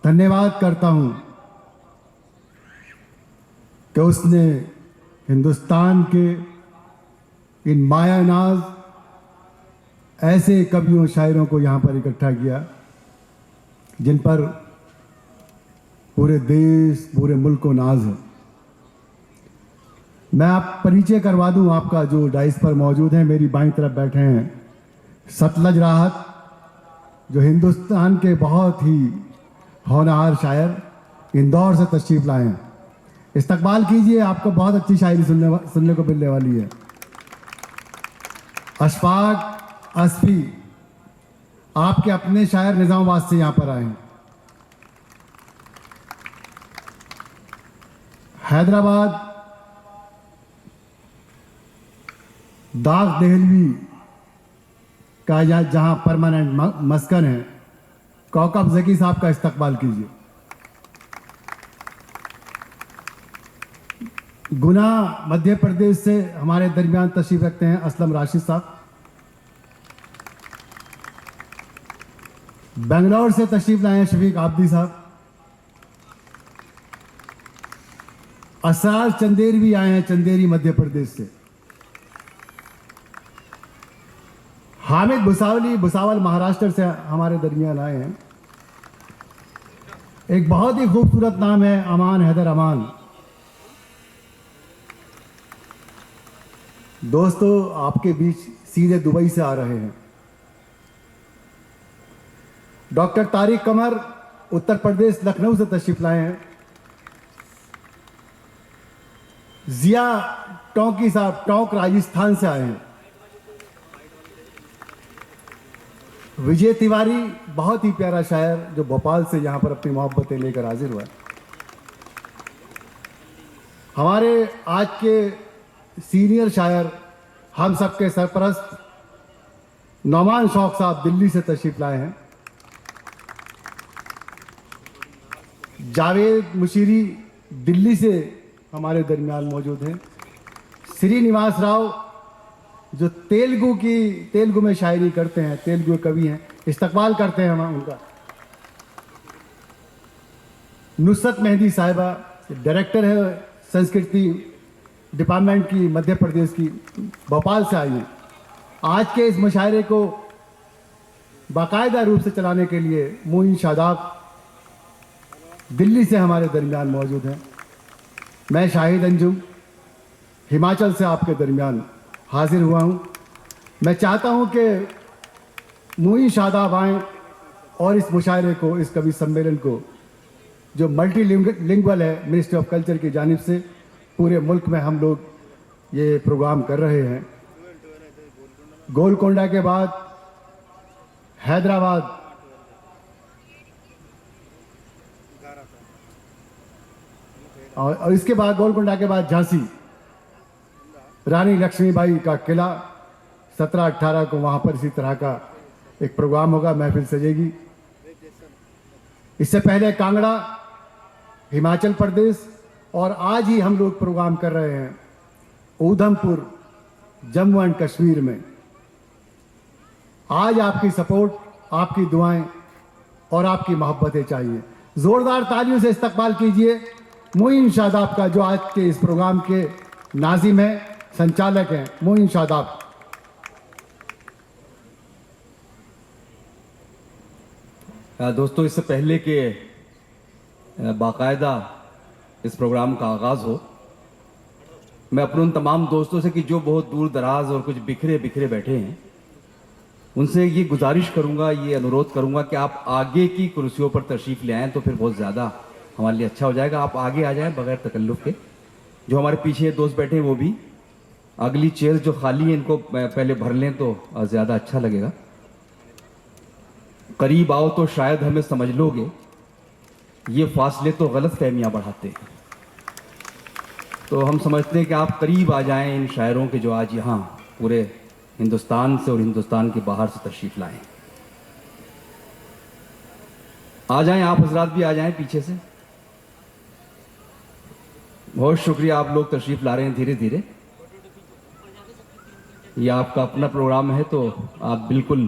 धन्यवाद करता हूं कि उसने हिंदुस्तान के इन मायानाज ऐसे कवियों शायरों को यहाँ पर इकट्ठा किया जिन पर पूरे देश पूरे मुल्क को नाज है। मैं आप परिचय करवा दूं आपका जो डाइस पर मौजूद है। मेरी बाईं तरफ बैठे हैं सतलज राहत, जो हिंदुस्तान के बहुत ही होनहार शायर इंदौर से तशरीफ लाए हैं। इस्तकबाल कीजिए, आपको बहुत अच्छी शायरी सुनने को मिलने वाली है। अशफाक असफी, आपके अपने शायर निजामाबाद से यहां पर आए हैं। हैदराबाद दाग देहलवी का जहां परमानेंट मस्कन है, कौकब जकी साहब का इस्तकबाल कीजिए। गुना मध्य प्रदेश से हमारे दरमियान तशरीफ रखते हैं असलम राशिद साहब। बेंगलोर से तशरीफ लाए हैं शफीक आबदी साहब। असरार चंदेर भी आए हैं चंदेरी मध्य प्रदेश से। हामिद भुसावल महाराष्ट्र से हमारे दरमियान आए हैं। एक बहुत ही खूबसूरत नाम है अमान हैदर अमान। दोस्तों, आपके बीच सीधे दुबई से आ रहे हैं। डॉक्टर तारिक कमर उत्तर प्रदेश लखनऊ से तशरीफ लाए हैं। जिया टोंकी साहब टोंक राजस्थान से आए हैं। विजय तिवारी बहुत ही प्यारा शायर जो भोपाल से यहां पर अपनी मोहब्बतें लेकर हाजिर हुआ है। हमारे आज के सीनियर शायर हम सबके सरपरस्त नौमान शौक साहब दिल्ली से तशरीफ लाए हैं। जावेद मुशीरी दिल्ली से हमारे दरमियान मौजूद हैं। श्रीनिवास राव जो तेलुगु में शायरी करते हैं, तेलुगु कवि हैं, इस्तकबाल करते हैं हम उनका। नुसरत मेहंदी साहिबा डायरेक्टर है संस्कृति डिपार्टमेंट की मध्य प्रदेश की, भोपाल से आई हैं। आज के इस मुशायरे को बाकायदा रूप से चलाने के लिए मोइन शादाब दिल्ली से हमारे दरमियान मौजूद हैं। मैं शाहिद अंजुम हिमाचल से आपके दरमियान हाजिर हुआ हूं। मैं चाहता हूं कि मोइन शादाब आएँ और इस मुशायरे को, इस कवि सम्मेलन को जो मल्टीलिंगुअल है मिनिस्ट्री ऑफ कल्चर की जानिब से पूरे मुल्क में हम लोग ये प्रोग्राम कर रहे हैं। गोलकोंडा के बाद हैदराबाद, और इसके बाद गोलकोंडा के बाद झांसी, रानी लक्ष्मीबाई का किला 17-18 को वहां पर इसी तरह का एक प्रोग्राम होगा, महफिल सजेगी। इससे पहले कांगड़ा हिमाचल प्रदेश, और आज ही हम लोग प्रोग्राम कर रहे हैं ऊधमपुर जम्मू एंड कश्मीर में। आज आपकी सपोर्ट, आपकी दुआएं और आपकी मोहब्बतें चाहिए। जोरदार तालियों से इस्तकबाल कीजिए मोइन शादाब का, जो आज के इस प्रोग्राम के नाजिम है, संचालक हैं मोइन शादाब। दोस्तों, इससे पहले कि बाकायदा इस प्रोग्राम का आगाज़ हो, मैं अपने उन तमाम दोस्तों से कि जो बहुत दूर दराज और कुछ बिखरे बिखरे बैठे हैं, उनसे ये गुजारिश करूंगा, ये अनुरोध करूंगा कि आप आगे की कुर्सियों पर तशरीफ़ ले आएँ तो फिर बहुत ज़्यादा हमारे लिए अच्छा हो जाएगा। आप आगे आ जाएं बगैर तकल्लुफ़ के। जो हमारे पीछे दोस्त बैठे हैं वो भी अगली चेयर जो खाली है इनको पहले भर लें तो ज़्यादा अच्छा लगेगा। करीब आओ तो शायद हमें समझ लोगे, ये फासले तो गलत फहमियाँ बढ़ाते हैं। तो हम समझते हैं कि आप करीब आ जाएं इन शायरों के जो आज यहाँ पूरे हिंदुस्तान से और हिंदुस्तान के बाहर से तशरीफ़ लाएं। आ जाएं, आप हजरात भी आ जाएं पीछे से। बहुत शुक्रिया, आप लोग तशरीफ़ ला रहे हैं धीरे धीरे। ये आपका अपना प्रोग्राम है तो आप बिल्कुल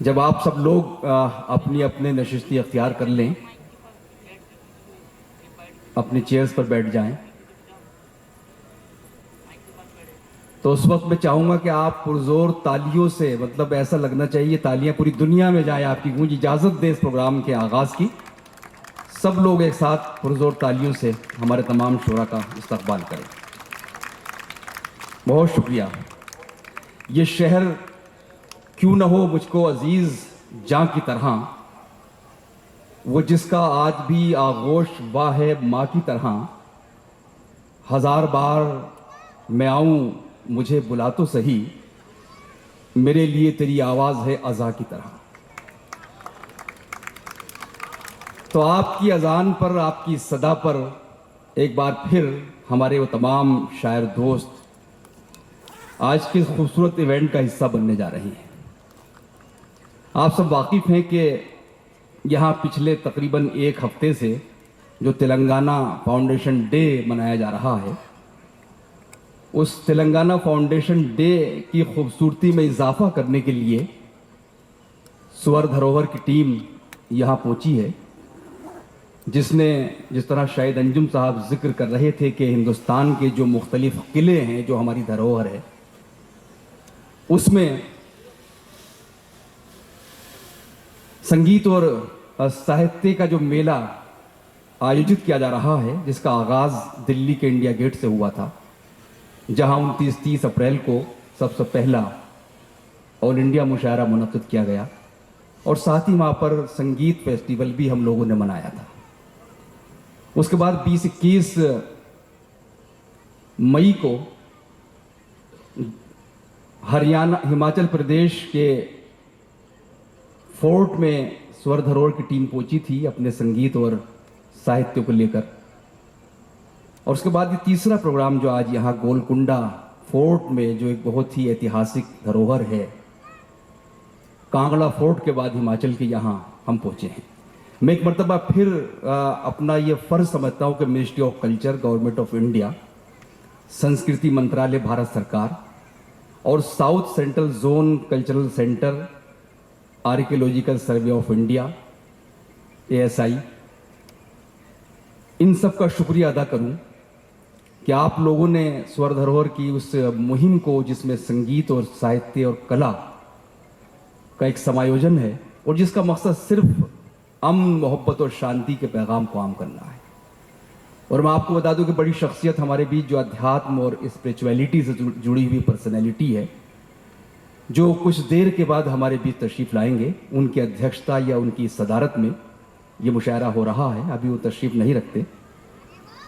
जब आप सब लोग अपनी अपने नशिस्ती अख्तियार कर लें, अपनी चेयर्स पर बैठ जाएं, तो उस वक्त मैं चाहूंगा कि आप पुरजोर तालियों से, मतलब ऐसा लगना चाहिए तालियां पूरी दुनिया में जाए आपकी गूंज, इजाजत दे इस प्रोग्राम के आगाज की। सब लोग एक साथ पुरजोर तालियों से हमारे तमाम शुरा का इस्तकबाल करें। बहुत शुक्रिया। ये शहर क्यों न हो मुझको अजीज जां की तरह, वो जिसका आज भी आगोश वाह है माँ की तरह। हजार बार मैं आऊं मुझे बुला तो सही, मेरे लिए तेरी आवाज है अज़ा की तरह। तो आपकी अजान पर, आपकी सदा पर एक बार फिर हमारे वो तमाम शायर दोस्त आज के खूबसूरत इवेंट का हिस्सा बनने जा रहे हैं। आप सब वाकिफ हैं कि यहाँ पिछले तकरीबन एक हफ्ते से जो तेलंगाना फाउंडेशन डे मनाया जा रहा है, उस तेलंगाना फाउंडेशन डे की खूबसूरती में इजाफा करने के लिए स्वर धरोहर की टीम यहाँ पहुँची है, जिसने, जिस तरह शायद अंजुम साहब जिक्र कर रहे थे कि हिंदुस्तान के जो मुख्तलिफ किले हैं, जो हमारी धरोहर है, उसमें संगीत और साहित्य का जो मेला आयोजित किया जा रहा है, जिसका आगाज़ दिल्ली के इंडिया गेट से हुआ था, जहां 29-30 अप्रैल को सबसे पहला ऑल इंडिया मुशायरा मुनक़िद किया गया, और साथ ही वहाँ पर संगीत फेस्टिवल भी हम लोगों ने मनाया था। उसके बाद 20-21 मई को हरियाणा, हिमाचल प्रदेश के फोर्ट में स्वर धरोहर की टीम पहुंची थी अपने संगीत और साहित्य को लेकर। और उसके बाद ये तीसरा प्रोग्राम जो आज यहाँ गोलकुंडा फोर्ट में, जो एक बहुत ही ऐतिहासिक धरोहर है, कांगड़ा फोर्ट के बाद हिमाचल के यहाँ हम पहुँचे हैं। मैं एक मरतबा फिर अपना ये फ़र्ज समझता हूँ कि ministry of culture, government of India, संस्कृति मंत्रालय भारत सरकार और south central zone cultural centre, archaeological survey of India, ASI, इन सब का शुक्रिया अदा करूं कि आप लोगों ने स्वर धरोहर की उस मुहिम को, जिसमें संगीत और साहित्य और कला का एक समायोजन है और जिसका मकसद सिर्फ अमन, मोहब्बत और शांति के पैगाम को आम करना है। और मैं आपको बता दूं कि बड़ी शख्सियत हमारे बीच जो अध्यात्म और स्पिरिचुअलिटी से जुड़ी हुई पर्सनैलिटी है, जो कुछ देर के बाद हमारे बीच तशरीफ़ लाएंगे, उनकी अध्यक्षता या उनकी सदारत में ये मुशायरा हो रहा है। अभी वो तशरीफ़ नहीं रखते।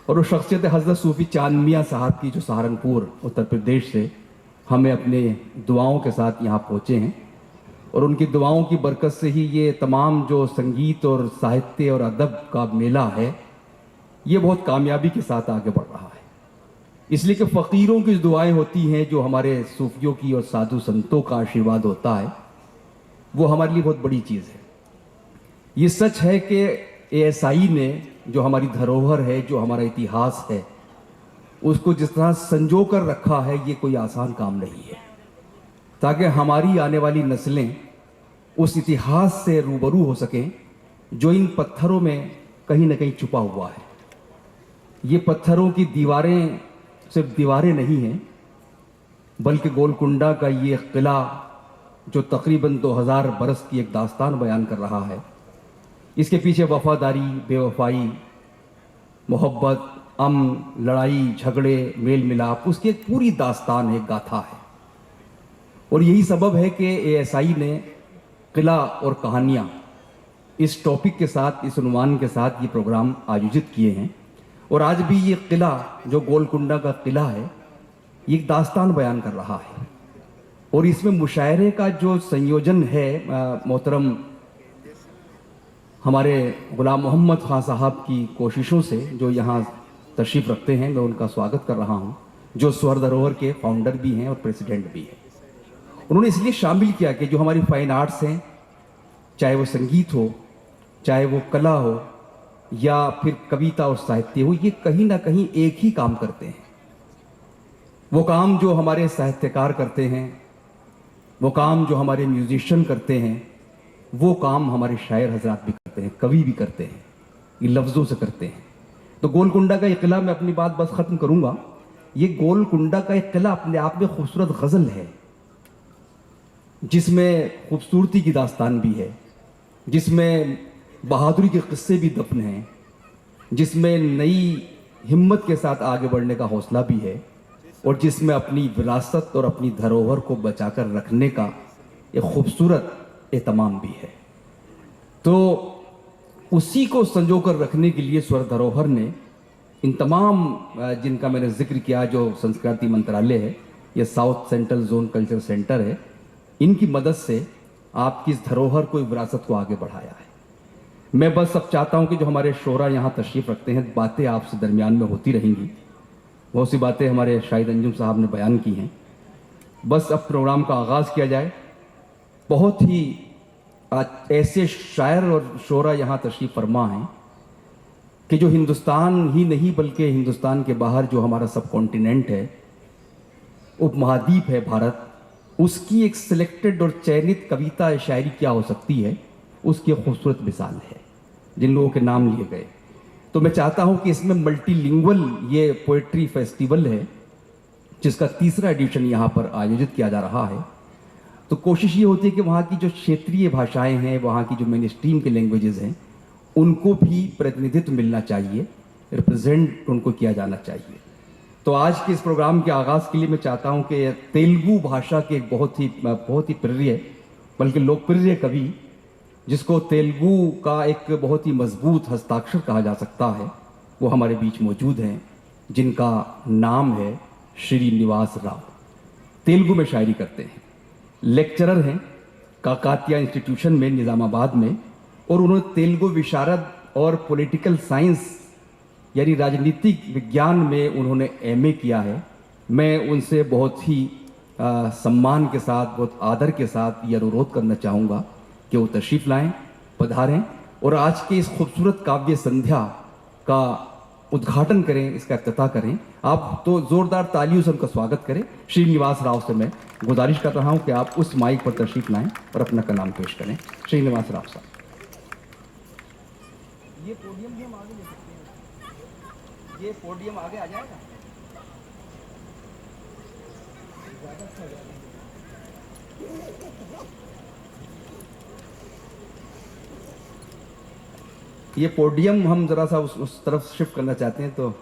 और वो शख्सियत हज़रत सूफ़ी चांद मियाँ साहब की, जो सहारनपुर उत्तर प्रदेश से हमें अपने दुआओं के साथ यहाँ पहुँचे हैं, और उनकी दुआओं की बरकत से ही ये तमाम जो संगीत और साहित्य और अदब का मेला है, ये बहुत कामयाबी के साथ आगे बढ़ रहा है। इसलिए कि फ़कीरों की दुआएं होती हैं, जो हमारे सूफियों की और साधु संतों का आशीर्वाद होता है, वो हमारे लिए बहुत बड़ी चीज़ है। ये सच है कि ASI ने जो हमारी धरोहर है, जो हमारा इतिहास है, उसको जिस तरह संजो कर रखा है, ये कोई आसान काम नहीं है, ताकि हमारी आने वाली नस्लें उस इतिहास से रूबरू हो सकें जो इन पत्थरों में कहीं ना कहीं छुपा हुआ है। ये पत्थरों की दीवारें सिर्फ दीवारें नहीं हैं, बल्कि गोलकुंडा का ये किला, जो तकरीबन 2000 बरस की एक दास्तान बयान कर रहा है, इसके पीछे वफादारी, बेवफाई, मोहब्बत, अमन, लड़ाई झगड़े, मेल मिलाप, उसकी एक पूरी दास्तान है, गाथा है। और यही सबब है कि ASI ने किला और कहानियाँ इस टॉपिक के साथ, इस उन्वान के साथ ये प्रोग्राम आयोजित किए हैं। और आज भी ये किला, जो गोलकुंडा का किला है, ये एक दास्तान बयान कर रहा है। और इसमें मुशायरे का जो संयोजन है, मोहतरम हमारे गुलाम मोहम्मद खान साहब की कोशिशों से, जो यहाँ तशरीफ़ रखते हैं, मैं उनका स्वागत कर रहा हूँ, जो स्वर धरोहर के फाउंडर भी हैं और प्रेसिडेंट भी हैं। उन्होंने इसलिए शामिल किया कि जो हमारी फाइन आर्ट्स हैं, चाहे वो संगीत हो, चाहे वो कला हो, या फिर कविता और साहित्य हो, ये कहीं ना कहीं एक ही काम करते हैं। वो काम जो हमारे साहित्यकार करते हैं, वो काम जो हमारे म्यूजिशियन करते हैं, वो काम हमारे शायर हजरात भी करते हैं, कवि भी करते हैं, ये लफ्ज़ों से करते हैं। तो गोलकुंडा का ये किला, मैं अपनी बात बस ख़त्म करूँगा, ये गोलकुंडा का एक किला अपने आप में खूबसूरत गज़ल है, जिसमें खूबसूरती की दास्तान भी है, जिसमें बहादुरी के किस्से भी दफन हैं, जिसमें नई हिम्मत के साथ आगे बढ़ने का हौसला भी है, और जिसमें अपनी विरासत और अपनी धरोहर को बचाकर रखने का एक खूबसूरत एहतमाम भी है। तो उसी को संजोकर रखने के लिए स्वर धरोहर ने इन तमाम जिनका मैंने जिक्र किया, जो संस्कृति मंत्रालय है, यह south central zone culture centre है, इनकी मदद से आपकी इस धरोहर को, विरासत को आगे बढ़ाया है। मैं बस अब चाहता हूं कि जो हमारे शोहरा यहाँ तशरीफ़ रखते हैं, बातें आपसे दरमियान में होती रहेंगी, बहुत सी बातें हमारे शाहिद अंजुम साहब ने बयान की हैं। बस अब प्रोग्राम का आगाज़ किया जाए। बहुत ही ऐसे शायर और शोरा यहाँ तशरीफ़ फरमा हैं कि जो हिंदुस्तान ही नहीं बल्कि हिंदुस्तान के बाहर जो हमारा सब कॉन्टिनेंट है, उपमहाद्वीप है भारत, उसकी एक सिलेक्टेड और चयनित कविता शायरी क्या हो सकती है, उसकी एक खूबसूरत मिसाल है जिन लोगों के नाम लिए गए। तो मैं चाहता हूं कि इसमें मल्टीलिंगुअल ये पोएट्री फेस्टिवल है, जिसका 3रा एडिशन यहाँ पर आयोजित किया जा रहा है। तो कोशिश ये होती है कि वहाँ की जो क्षेत्रीय भाषाएं हैं, वहाँ की जो मेन स्ट्रीम के लैंग्वेजेस हैं, उनको भी प्रतिनिधित्व मिलना चाहिए, रिप्रेजेंट उनको किया जाना चाहिए। तो आज के इस प्रोग्राम के आगाज़ के लिए मैं चाहता हूँ कि तेलुगु भाषा के एक बहुत ही प्रिय बल्कि लोकप्रिय कवि, जिसको तेलुगु का एक बहुत ही मजबूत हस्ताक्षर कहा जा सकता है, वो हमारे बीच मौजूद हैं, जिनका नाम है श्रीनिवास राव। तेलुगु में शायरी करते हैं, लेक्चरर हैं काकातिया इंस्टीट्यूशन में निज़ामाबाद में, और उन्होंने तेलुगु विशारद और पॉलिटिकल साइंस यानी राजनीतिक विज्ञान में उन्होंने एमए किया है। मैं उनसे बहुत ही सम्मान के साथ, बहुत आदर के साथ ये अनुरोध करना चाहूँगा कि वो तशरीफ़ लाएं, पधारें और आज के इस खूबसूरत काव्य संध्या का उद्घाटन करें, इसका इफ्तिताह करें। आप तो ज़ोरदार तालियों से उनका स्वागत करें। श्रीनिवास राव से मैं गुजारिश कर रहा हूं कि आप उस माइक पर तशरीफ़ लाएं और अपना कलाम पेश करें। श्रीनिवास राव साहब, ये पोडियम भी हम आगे ले सकते हैं, ये पोडियम आगे आ जाएगा। ये पोडियम हम ज़रा सा उस तरफ शिफ्ट करना चाहते हैं, तो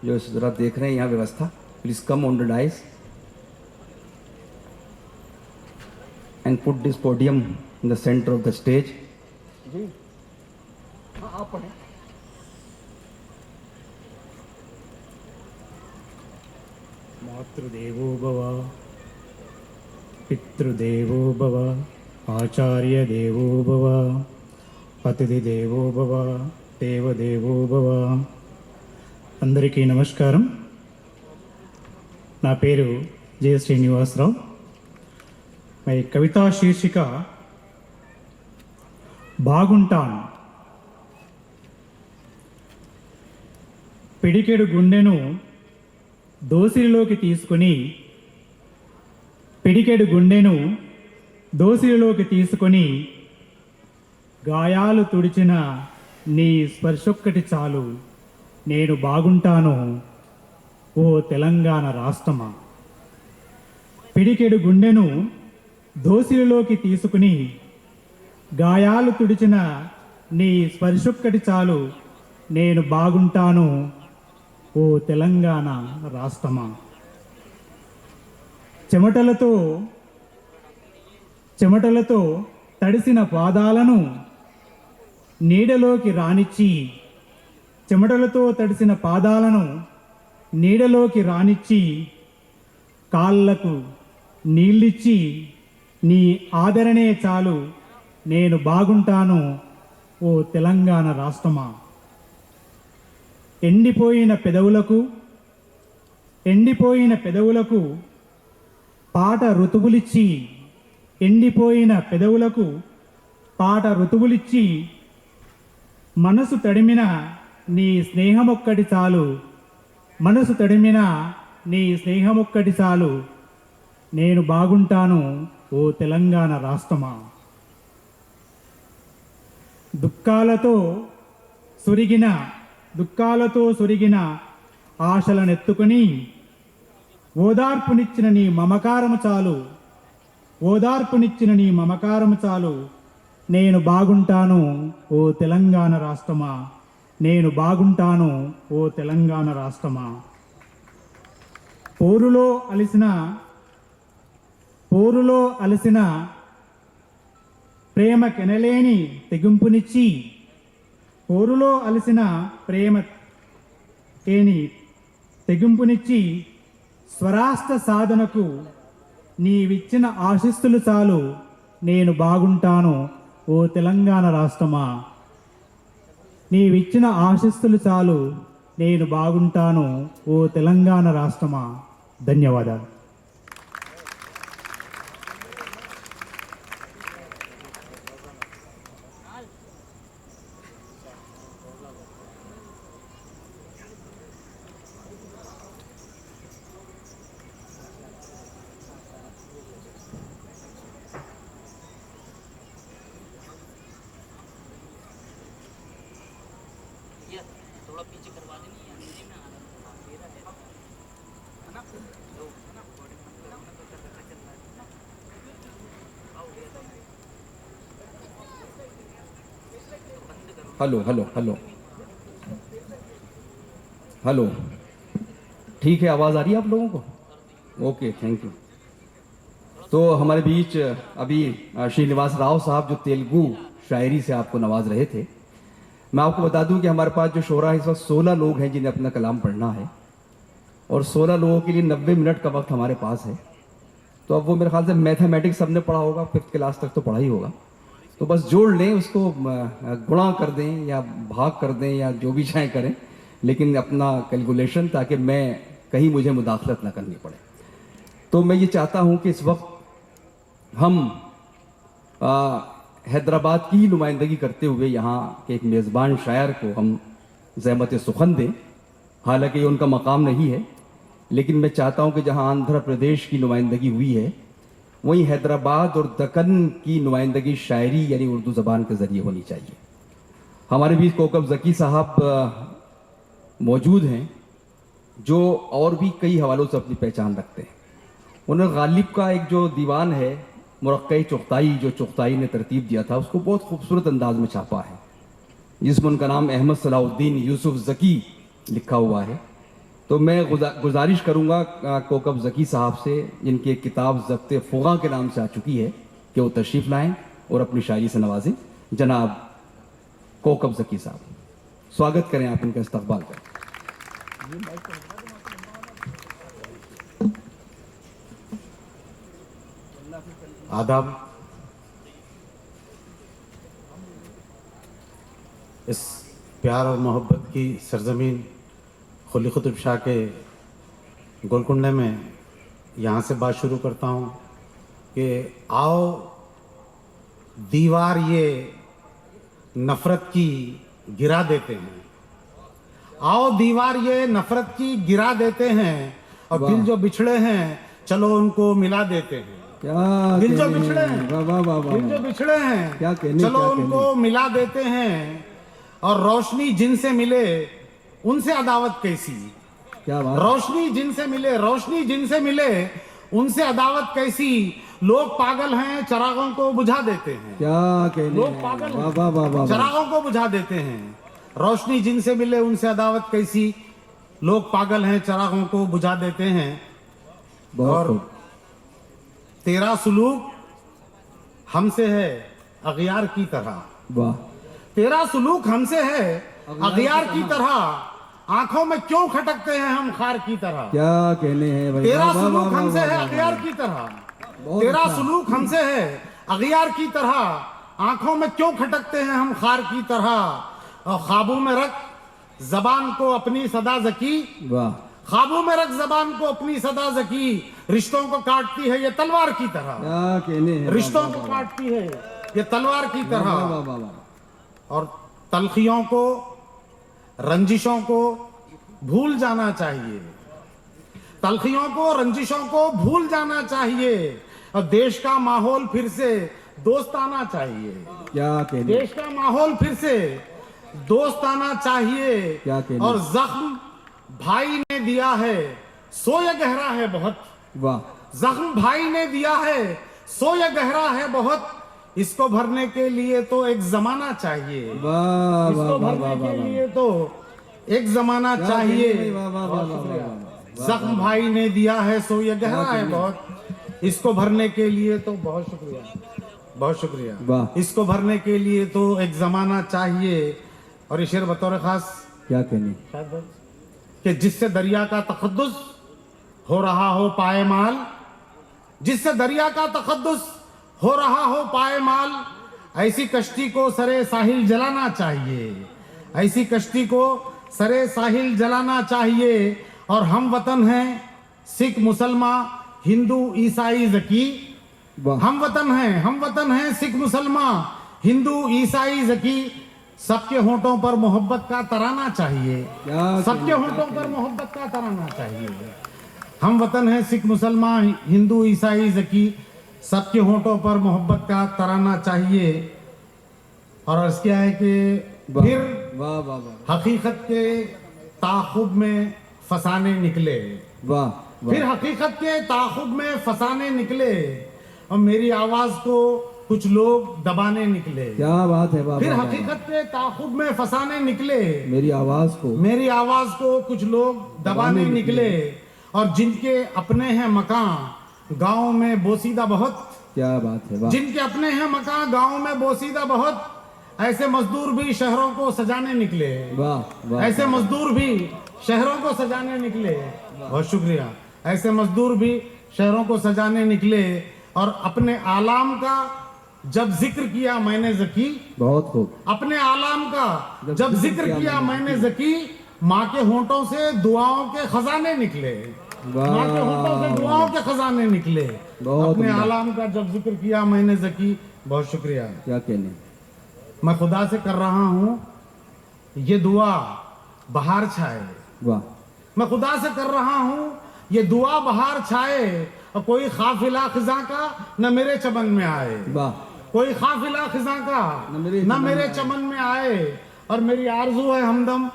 जो ज़रा देख रहे हैं यहाँ व्यवस्था, please come on the dais and put this podium in the centre of the stage. जी हाँ, आप पढ़ें। मातृदेवो भव, पितृदेवो भव, आचार्य देवो भव, అతిథి దేవో భవ, దేవదేవో భవ. అందరికీ నమస్కారం. నా పేరు జె శ్రీనివాసరావు. మై కవితా శీర్షిక బాగుంటాను. పిడికెడు గుండెను దోసిలిలోకి తీసుకొని, పిడికెడు గుండెను దోసిలిలోకి తీసుకొని గాయాలు తుడిచిన నీ స్పర్శొక్కటి చాలు, నేను బాగుంటాను ఓ తెలంగాణ రాష్ట్రమా. పిడికెడు గుండెను దోసిలిలోకి తీసుకుని గాయాలు తుడిచిన నీ స్పర్శొక్కటి చాలు, నేను బాగుంటాను ఓ తెలంగాణ రాష్ట్రమా. చెమటలతో తడిసిన పాదాలను నీడలోకి రానిచ్చి, చెమటలతో తడిసిన పాదాలను నీడలోకి రానిచ్చి, కాళ్ళకు నీళ్ళిచ్చి నీ ఆదరణే చాలు, నేను బాగుంటాను ఓ తెలంగాణ రాష్ట్రమా. ఎండిపోయిన పెదవులకు పాట ఋతువులిచ్చి, ఎండిపోయిన పెదవులకు పాట ఋతువులిచ్చి, మనసు తడిమిన నీ స్నేహమొక్కటి చాలు, మనసు తడిమిన నీ స్నేహమొక్కటి చాలు, నేను బాగుంటాను ఓ తెలంగాణ రాష్ట్రమా. దుఃఖాలతో సురిగిన ఆశలనెత్తుకుని ఓదార్పునిచ్చిన నీ మమకారము చాలు నేను బాగుంటాను ఓ తెలంగాణ రాష్ట్రమా, నేను బాగుంటాను ఓ తెలంగాణ రాష్ట్రమా. పోరులో అలసిన ప్రేమ కెనలేని తెగింపునిచ్చి, పోరులో అలసిన ప్రేమ కేని తెగింపునిచ్చి, స్వరాష్ట్ర సాధనకు నీవిచ్చిన ఆశీస్సులు చాలు, నేను బాగుంటాను ఓ తెలంగాణ రాష్ట్రమా. నీవిచ్చిన ఆశీస్సులు చాలు, నేను బాగుంటాను ఓ తెలంగాణ రాష్ట్రమా. ధన్యవాదాలు. हेलो हेलो हेलो हेलो, ठीक है, आवाज़ आ रही है आप लोगों को? Okay, thank you. तो हमारे बीच अभी श्रीनिवास राव साहब जो तेलुगु शायरी से आपको नवाज रहे थे. मैं आपको बता दूं कि हमारे पास जो शोरा है इस वक्त 16 लोग हैं जिन्हें अपना कलाम पढ़ना है, और 16 लोगों के लिए 90 मिनट का वक्त हमारे पास है. तो अब वो मेरे ख्याल से मैथमेटिक्स सबने पढ़ा होगा, 5th क्लास तक तो पढ़ा ही होगा. तो बस जोड़ लें उसको, गुणा कर दें या भाग कर दें या जो भी चाहें करें, लेकिन अपना कैलकुलेशन, ताकि मैं कहीं मुझे मुदाखलत ना करनी पड़े. तो मैं ये चाहता हूँ कि इस वक्त हम हैदराबाद की नुमाइंदगी करते हुए यहाँ के एक मेज़बान शायर को हम ज़हमत सुखन दें. हालांकि ये उनका मकाम नहीं है, लेकिन मैं चाहता हूँ कि जहाँ आंध्र प्रदेश की नुमाइंदगी हुई है, वहीं हैदराबाद और दक्कन की नुमाइंदगी शायरी यानी उर्दू ज़बान के ज़रिए होनी चाहिए. हमारे बीच कोकब ज़की साहब मौजूद हैं, जो और भी कई हवालों से अपनी पहचान रखते हैं. उन्होंने गालिब का एक जो दीवान है मुरक्क़ई चुग़ताई, जो चुग़ताई ने तरतीब दिया था, उसको बहुत खूबसूरत अंदाज में छापा है, जिसमें उनका नाम अहमद सलाउद्दीन यूसुफ ज़की लिखा हुआ है. तो मैं गुजारिश करूंगा कोकब ज़की साहब से, जिनकी एक किताब ज़ब्ते फ़ुग़ा के नाम से आ चुकी है, कि वो तशरीफ़ लाएं और अपनी शायरी से नवाजें. जनाब कोकब ज़की साहब, स्वागत करें, आप इनका इस्तक़बाल करें. आदाब. इस प्यार और मोहब्बत की सरजमीन कुली कुतुब शाह के गोलकुंडे में यहाँ से बात शुरू करता हूँ कि आओ दीवार ये नफ़रत की गिरा देते हैं, आओ दीवार ये नफ़रत की गिरा देते हैं, और दिल जो बिछड़े हैं चलो उनको मिला देते हैं. क्या दिल जो बिछड़े हैं, वाह वाह वाह वाह, दिल जो बिछड़े हैं क्या कहने, चलो क्या उनको कहने. मिला देते हैं, और रोशनी जिनसे मिले उनसे अदावत कैसी. क्या बात. रोशनी जिनसे मिले उनसे अदावत कैसी. लोग पागल हैं चरागों को बुझा देते हैं. क्या कहने, लोग पागल हैं, वाह वाह वाह वाह, चरागों को बुझा देते हैं. रोशनी जिनसे मिले उनसे अदावत कैसी. लोग पागल हैं चरागों को बुझा देते हैं. बहुत और खूब. तेरा सुलूक हमसे है अगियार की तरह. वाह. तेरा सुलूक हमसे है अगियार की तरह. आंखों में क्यों खटकते हैं हम खार की तरह. क्या कहने हैं भाई. तेरा वाह, वाह, सुलूक वाह, हमसे वाह, है वाह, अगियार की तरह. बहुत तेरा अच्छा. सुलूक हमसे है अगियार की तरह. आंखों में क्यों खटकते हैं हम खार की तरह. और ख्वाबों में रख जबान को अपनी सदा ज़की. वाह. ख्वाबों में रख जबान को अपनी सदा ज़की. रिश्तों को काटती है ये तलवार की तरह. क्या कहने हैं. रिश्तों वाह, को वाह, वाह, काटती है ये तलवार की वाह, तरह. वाह, वाह, वाह, वाह. और तलखियों को रंजिशों को भूल जाना चाहिए. तलखियों को रंजिशों को भूल जाना चाहिए. और देश का माहौल फिर से दोस्ताना चाहिए। क्या कहने, देश का माहौल फिर से दोस्ताना चाहिए। क्या कहने? और जख्म भाई ने दिया है सो ये गहरा है बहुत। वाह जख्म भाई ने दिया है सो ये गहरा है बहुत। इसको भरने के लिए तो एक जमाना चाहिए। वाह इसको वाह वाह भरने वाह के वाह, लिए तो एक जमाना चाहिए। वाह वाह वाह वाह वाह, जख्म भाई ने दिया है सो ये गहरा है बहुत। इसको भरने के लिए तो बहुत शुक्रिया, बहुत शुक्रिया। वाह। इसको भरने के लिए तो एक जमाना चाहिए। और ये शेर बतौर खास क्या कहने, कि जिससे दरिया का तखद्दुस हो रहा हो पायमाल, जिससे दरिया का तखद्दुस हो रहा हो पायमाल, ऐसी कश्ती को सरे साहिल जलाना चाहिए। ऐसी कश्ती को सरे साहिल जलाना चाहिए। और हम वतन हैं सिख मुसलमान हिंदू ईसाई जकी। वाह हम वतन हैं सिख मुसलमान हिंदू ईसाई जकी। सबके होंठों पर मोहब्बत का तराना चाहिए। क्या सबके होंठों पर मोहब्बत का तराना चाहिए। हम वतन हैं सिख मुसलमान हिंदू ईसाई जकी। सबके होंठों पर मोहब्बत का तराना चाहिए। और अर्ज क्या है कि वाह फिर वाह वाह वाह हकीकत के ताखुब में फसाने निकले। वाह फिर वाह, हकीकत के ताखुब में फसाने निकले। और मेरी आवाज को कुछ लोग दबाने निकले। क्या बात है, वाह फिर वाह, वाह, हकीकत के ताखुब में फसाने निकले। मेरी आवाज को, मेरी आवाज को कुछ लोग दबाने निकले। और जिनके अपने हैं मकान गांव में बोसीदा बहुत। क्या बात है, वाह जिनके अपने हैं मकान गांव में बोसीदा बहुत, ऐसे मजदूर भी शहरों को सजाने निकले। वाह वाह, ऐसे मजदूर भी शहरों को सजाने निकले। बहुत शुक्रिया। ऐसे मजदूर भी शहरों को सजाने निकले। और अपने आलाम का जब जिक्र किया मैंने जकी, बहुत खूब, अपने आलाम का जब जिक्र किया मैंने जकी, माँ के होंठों से दुआओं के खजाने निकले। वाह, माँ के होंठों से दुआओं के खजाने निकले। बहुत अपने उम्दा। आलाम का जब जिक्र किया मैंने जकी। बहुत शुक्रिया। क्या कहने, मैं खुदा से कर रहा हूँ ये दुआ बहार छाए। वाह मैं खुदा से कर रहा हूँ ये दुआ बहार छाए। और कोई काफिला खिजा का न मेरे चमन में आए। वाह, कोई काफिला खिजा का न मेरे चमन में आए। और मेरी आरजू है हमदम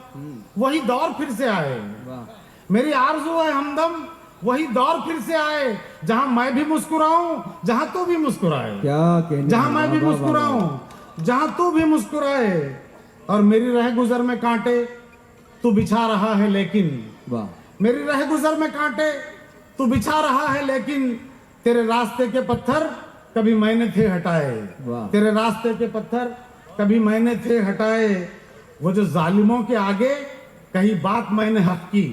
वही दौर फिर से आए। वाह, मेरी आरजू है हमदम वही दौर फिर से आए। जहां मैं भी मुस्कुराऊं जहां तू भी मुस्कुराए। क्या कहने, जहां मैं भी वाह, वाह, वाह, मुस्कुराऊं जहां तू भी मुस्कुराए। और मेरी रह गुजर में कांटे तू बिछा रहा है लेकिन, वाह मेरी रह गुजर में कांटे तू बिछा रहा है लेकिन, तेरे रास्ते के पत्थर कभी मैंने थे हटाए। वाह। तेरे रास्ते के पत्थर कभी मैंने थे हटाए। वो जो जालिमों के आगे कहीं बात मैंने हक की।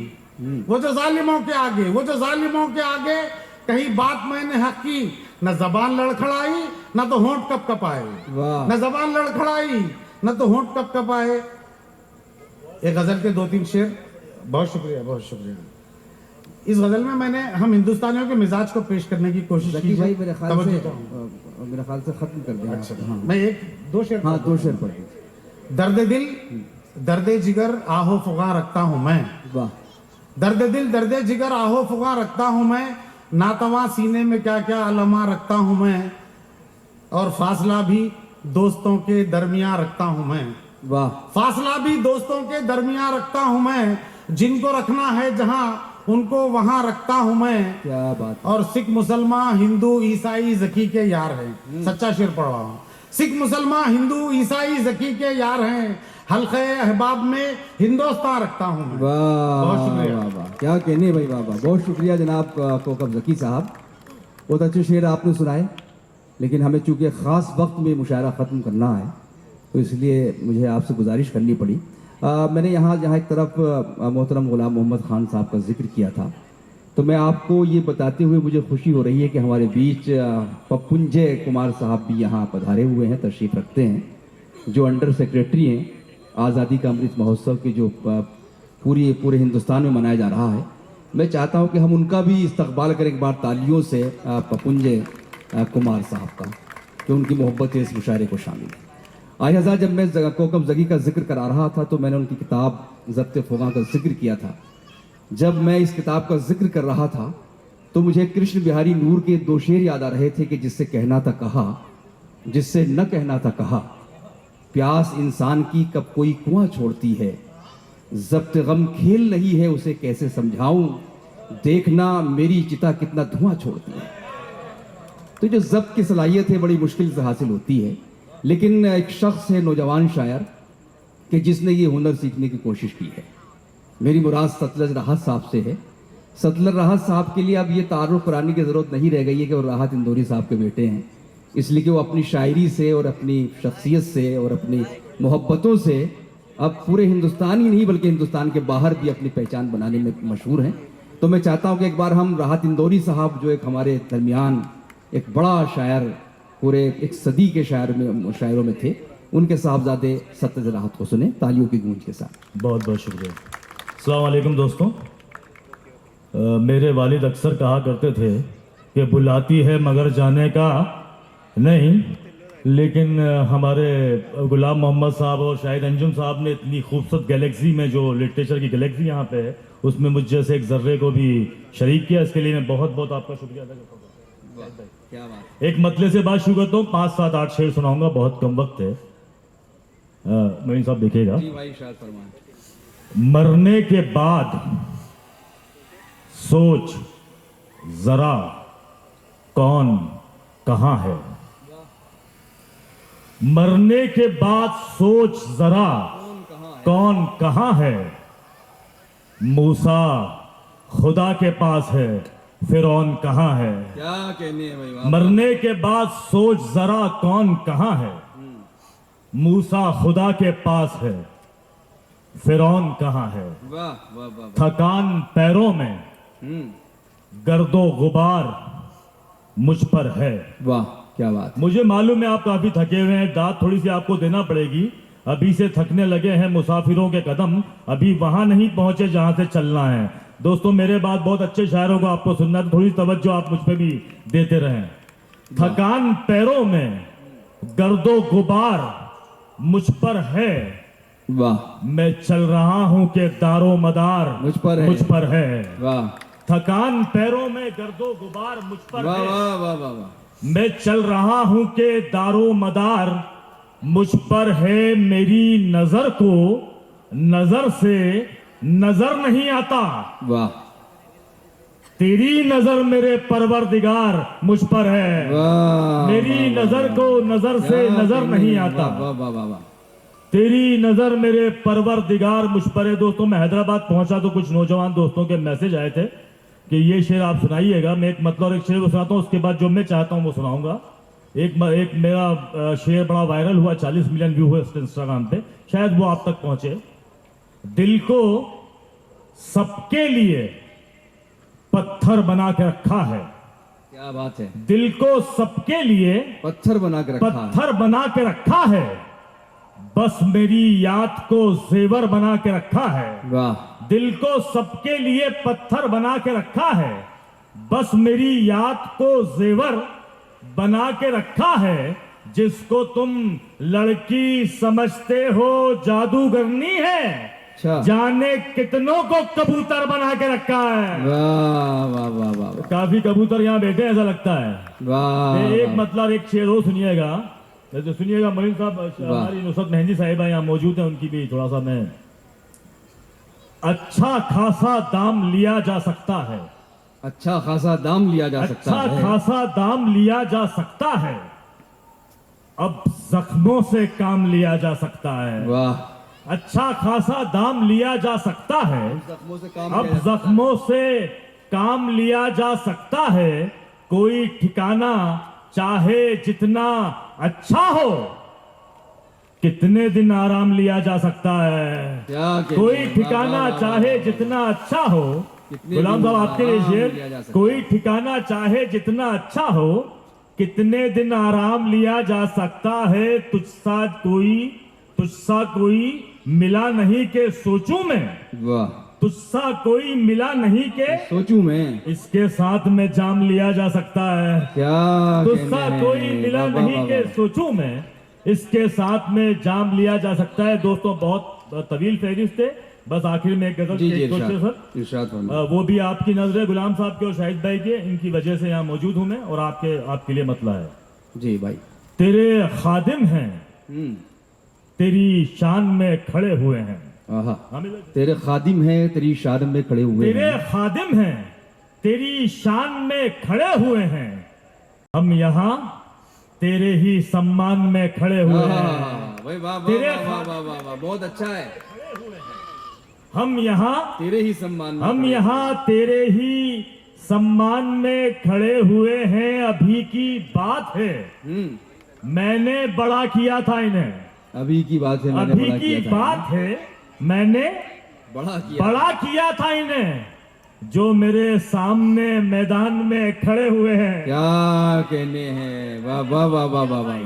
वो जो जालिमों के आगे, वो जो जालिमों के आगे कहीं बात मैंने हक की। न जबान लड़खड़ाई न तो होंठ कप कपाए। वाह, न जबान लड़खड़ाई न तो होंठ कप कपाए। एक गजल के 2-3 शेर। बहुत शुक्रिया, बहुत शुक्रिया। इस गजल में मैंने हम हिंदुस्तानियों के मिजाज को पेश करने की कोशिश की जकी है। भाई मेरे ख्याल तवज्जो से चाहूं। मेरे ख्याल से खत्म कर दें। अच्छा, हाँ मैं 1-2 शेर हाँ, 2 शेर पढ़ दीजिए। दर्द दिल दर्द जिगर आहो फुगा रखता हूं मैं। वाह, दर्द दिल दर्द जिगर आहो फुगा रखता हूं मैं। नातवा सीने में क्या क्या अलमा रखता हूं मैं। और फासला भी दोस्तों के दरमियान रखता हूं मैं। वाह, फासला भी दोस्तों के दरमियान रखता हूं मैं। जिनको रखना है जहां उनको वहां रखता हूं मैं। क्या बात, और सिख मुसलमान हिंदू ईसाई जकी के यार हैं। सच्चा शेर पढ़ रहा हूँ। सिख मुसलमान हिंदू ईसाई जकी के यार हैं। हल्के अहबाब में हिंदुस्तान रखता हूँ मैं। वाह बहुत शुक्रिया। वाह वाह, क्या कहने भाई, वाह वाह, बहुत शुक्रिया जनाब कोकब जकी साहब। बहुत अच्छे शेर आपने सुनाए। लेकिन हमें चूंकि ख़ास वक्त में मुशायरा ख़त्म करना है तो इसलिए मुझे आपसे गुजारिश करनी पड़ी। मैंने यहाँ एक तरफ मोहतरम गुलाम मोहम्मद खान साहब का जिक्र किया था, तो मैं आपको ये बताते हुए मुझे खुशी हो रही है कि हमारे बीच पपुंजे कुमार साहब भी यहाँ पधारे हुए हैं, तशरीफ़ रखते हैं, जो अंडर सेक्रेटरी हैं आज़ादी का अमृत महोत्सव के जो पूरे हिंदुस्तान में मनाया जा रहा है। मैं चाहता हूँ कि हम उनका भी इस्तकबाल करें एक बार तालियों से, पपुंजे कुमार साहब का, कि उनकी मोहब्बत इस मुशायरे को शामिल है। आज हज़ार जब मैं कोकब जगी का जिक्र करा रहा था तो मैंने उनकी किताब ज़ब्त फ़ुगा का जिक्र किया था। जब मैं इस किताब का जिक्र कर रहा था तो मुझे कृष्ण बिहारी नूर के 2 शेर याद आ रहे थे कि जिससे कहना था कहा, जिससे न कहना था कहा, प्यास इंसान की कब कोई कुआं छोड़ती है, जब्त गम खेल नहीं है उसे कैसे समझाऊं, देखना मेरी चिता कितना धुआं छोड़ती है। तो जो जब्त की सलाहियत है बड़ी मुश्किल से हासिल होती है, लेकिन एक शख्स है नौजवान शायर कि जिसने ये हुनर सीखने की कोशिश की है। मेरी मुराद सतलज राहत साहब से है। सतलज राहत साहब के लिए अब ये तारुफ कराने की ज़रूरत नहीं रह गई है कि वो राहत इंदौरी साहब के बेटे हैं, इसलिए कि वो अपनी शायरी से और अपनी शख्सियत से और अपनी मोहब्बतों से अब पूरे हिंदुस्तान ही नहीं बल्कि हिंदुस्तान के बाहर भी अपनी पहचान बनाने में मशहूर हैं। तो मैं चाहता हूँ कि एक बार हम राहत इंदौरी साहब जो एक हमारे दरमियान एक बड़ा शायर, पूरे एक सदी के शायरों में थे, उनके साहबजादे सतलज राहत को सुने तालियों की गूंज के साथ। बहुत बहुत शुक्रिया। अस्सलाम वालेकुम दोस्तों। मेरे वालिद अक्सर कहा करते थे कि बुलाती है मगर जाने का नहीं, लेकिन हमारे गुलाम मोहम्मद साहब और शाहिद अंजुम साहब ने इतनी खूबसूरत गैलेक्सी में, जो लिटरेचर की गैलेक्सी यहाँ पे है, उसमें मुझ जैसे एक जर्रे को भी शरीक किया। इसके लिए मैं बहुत बहुत आपका शुक्रिया अदा करता हूँ। क्या बात। एक मतले से बात शुरू करता हूँ। 5, 7, 8 शेर सुनाऊंगा, बहुत कम वक्त है। मोइन साहब देखिएगा। जी भाई, शायद फरमाएं। मरने के बाद सोच जरा कौन कहाँ है, मरने के बाद सोच जरा कौन कहाँ है, मूसा खुदा के पास है फिरौन कहाँ है। क्या कहने है भाई, वाह। मरने के बाद सोच जरा कौन कहाँ है, मूसा खुदा के पास है फिरौन कहाँ है। वाह वाह वाह। थकान पैरों में गर्दो गुबार मुझ पर है। वाह क्या बात। मुझे मालूम है आप काफी थके हुए हैं, दाद थोड़ी सी आपको देना पड़ेगी। अभी से थकने लगे हैं मुसाफिरों के कदम, अभी वहां नहीं पहुंचे जहां से चलना है। दोस्तों मेरे बाद बहुत अच्छे शायरों को आपको सुनना है, तो थोड़ी तवज्जो आप मुझ पे भी देते रहें। थकान पैरों में गर्दो गुबार मुझ पर है, वाह। मैं चल रहा हूं कि दारो मदार मुझ पर है। मुझ पर है। वाह थकान पैरों में गर्दो गुबार मुझ पर वाह है, वाह वाह वाह वाह। मैं चल रहा हूं कि दारो मदार मुझ पर है। मेरी नजर को नजर से नजर नहीं आता, वाह तेरी नजर मेरे परवरदिगार मुझ पर है। वाह। मेरी नजर को नजर से नजर नहीं आता, वाह वाह वाह वाह। तेरी नजर मेरे परवरदिगार मुझ पर है। दोस्तों मैं हैदराबाद पहुंचा तो कुछ नौजवान दोस्तों के मैसेज आए थे कि ये शेर आप सुनाइएगा। मैं एक मतलब और एक शेर सुनाता हूँ, उसके बाद जो मैं चाहता हूँ वो सुनाऊंगा। एक मेरा शेर बड़ा वायरल हुआ, 40 मिलियन व्यू हुए इंस्टाग्राम पे, शायद वो आप तक पहुंचे। दिल को सबके लिए पत्थर बना के रखा है, क्या बात है। दिल को सबके लिए पत्थर बना के रखा है। पत्थर बना के रखा है, बस मेरी याद को जेवर बना के रखा है। वाह। दिल को सबके लिए पत्थर बना के रखा है, बस मेरी याद को जेवर बना के रखा है। जिसको तुम लड़की समझते हो जादूगरनी है, अच्छा। जाने कितनों को कबूतर बना के रखा है। वाह वाह वाह वाह वाह। काफी कबूतर यहाँ बैठे ऐसा लगता है। वाह। एक मतलब एक शेर हो सुनिएगा, तो सुनिएगा। मोइन साहब, हमारी नुसरत मेहंदी साहिबा यहाँ मौजूद है, उनकी भी थोड़ा सा मैं। अच्छा खासा दाम लिया जा सकता है, अच्छा खासा दाम लिया जा सकता अच्छा है। खासा दाम लिया जा सकता है, अब जख्मों से काम लिया जा सकता है। वाह। अच्छा खासा दाम लिया जा सकता है, जख्मों से काम अब लिया जा- जख्मों से काम लिया जा सकता है। कोई ठिकाना चाहे जितना अच्छा हो, कितने दिन आराम लिया जा सकता है। क्या कहते कोई हैं? वाह, ठिकाना वाह, वाह, चाहे जितना अच्छा हो, कितने गुलाम दिन साहब आपके लिए आराम लिया जा शेर। सकता कोई ठिकाना चाहे जितना अच्छा हो, कितने दिन आराम लिया जा सकता है। तुझसा कोई मिला नहीं के सोचूं मैं, वाह। तुझसा कोई मिला नहीं के सोचूं मैं, इसके साथ में जाम लिया जा सकता है। क्या तुझसा कहने कोई हैं? मिला वाह, वाह, नहीं वाह, के वाह। सोचूं मैं, इसके साथ में जाम लिया जा सकता है। दोस्तों बहुत तवील फहरिस्त है, बस आखिर में एक गजल जी जी एक सोचे इरशाद सर। इरशाद फरमाइए। वो भी आपकी नजर गुलाम साहब के और शाहिद भाई के, इनकी वजह से यहाँ मौजूद हूं मैं, और आपके लिए मतला है। जी भाई। तेरे खादिम हैं, हम्म। तेरी शान में खड़े हुए हैं। आहा। हमें तेरे खादिम हैं, तेरी शान में खड़े हुए तेरे हैं। खादिम हैं, तेरी शान में खड़े हुए हैं। हम यहाँ तेरे ही सम्मान में खड़े हुए हैं। भाई वाह वाह तेरे वाह वाह वाह वाह, बहुत अच्छा है। हम यहाँ तेरे ही सम्मान में हम खड़े यहाँ तेरे ही सम्मान में खड़े हुए हैं। अभी की बात है, मैंने बड़ा किया था इन्हें। अभी की बात है, मैंने अभी बड़ा की किया था। बात है, मैंने बड़ा किया था इन्हें। जो मेरे सामने मैदान में खड़े हुए हैं, क्या कहने हैं, वाह वाह वाह वाह वाह वाह,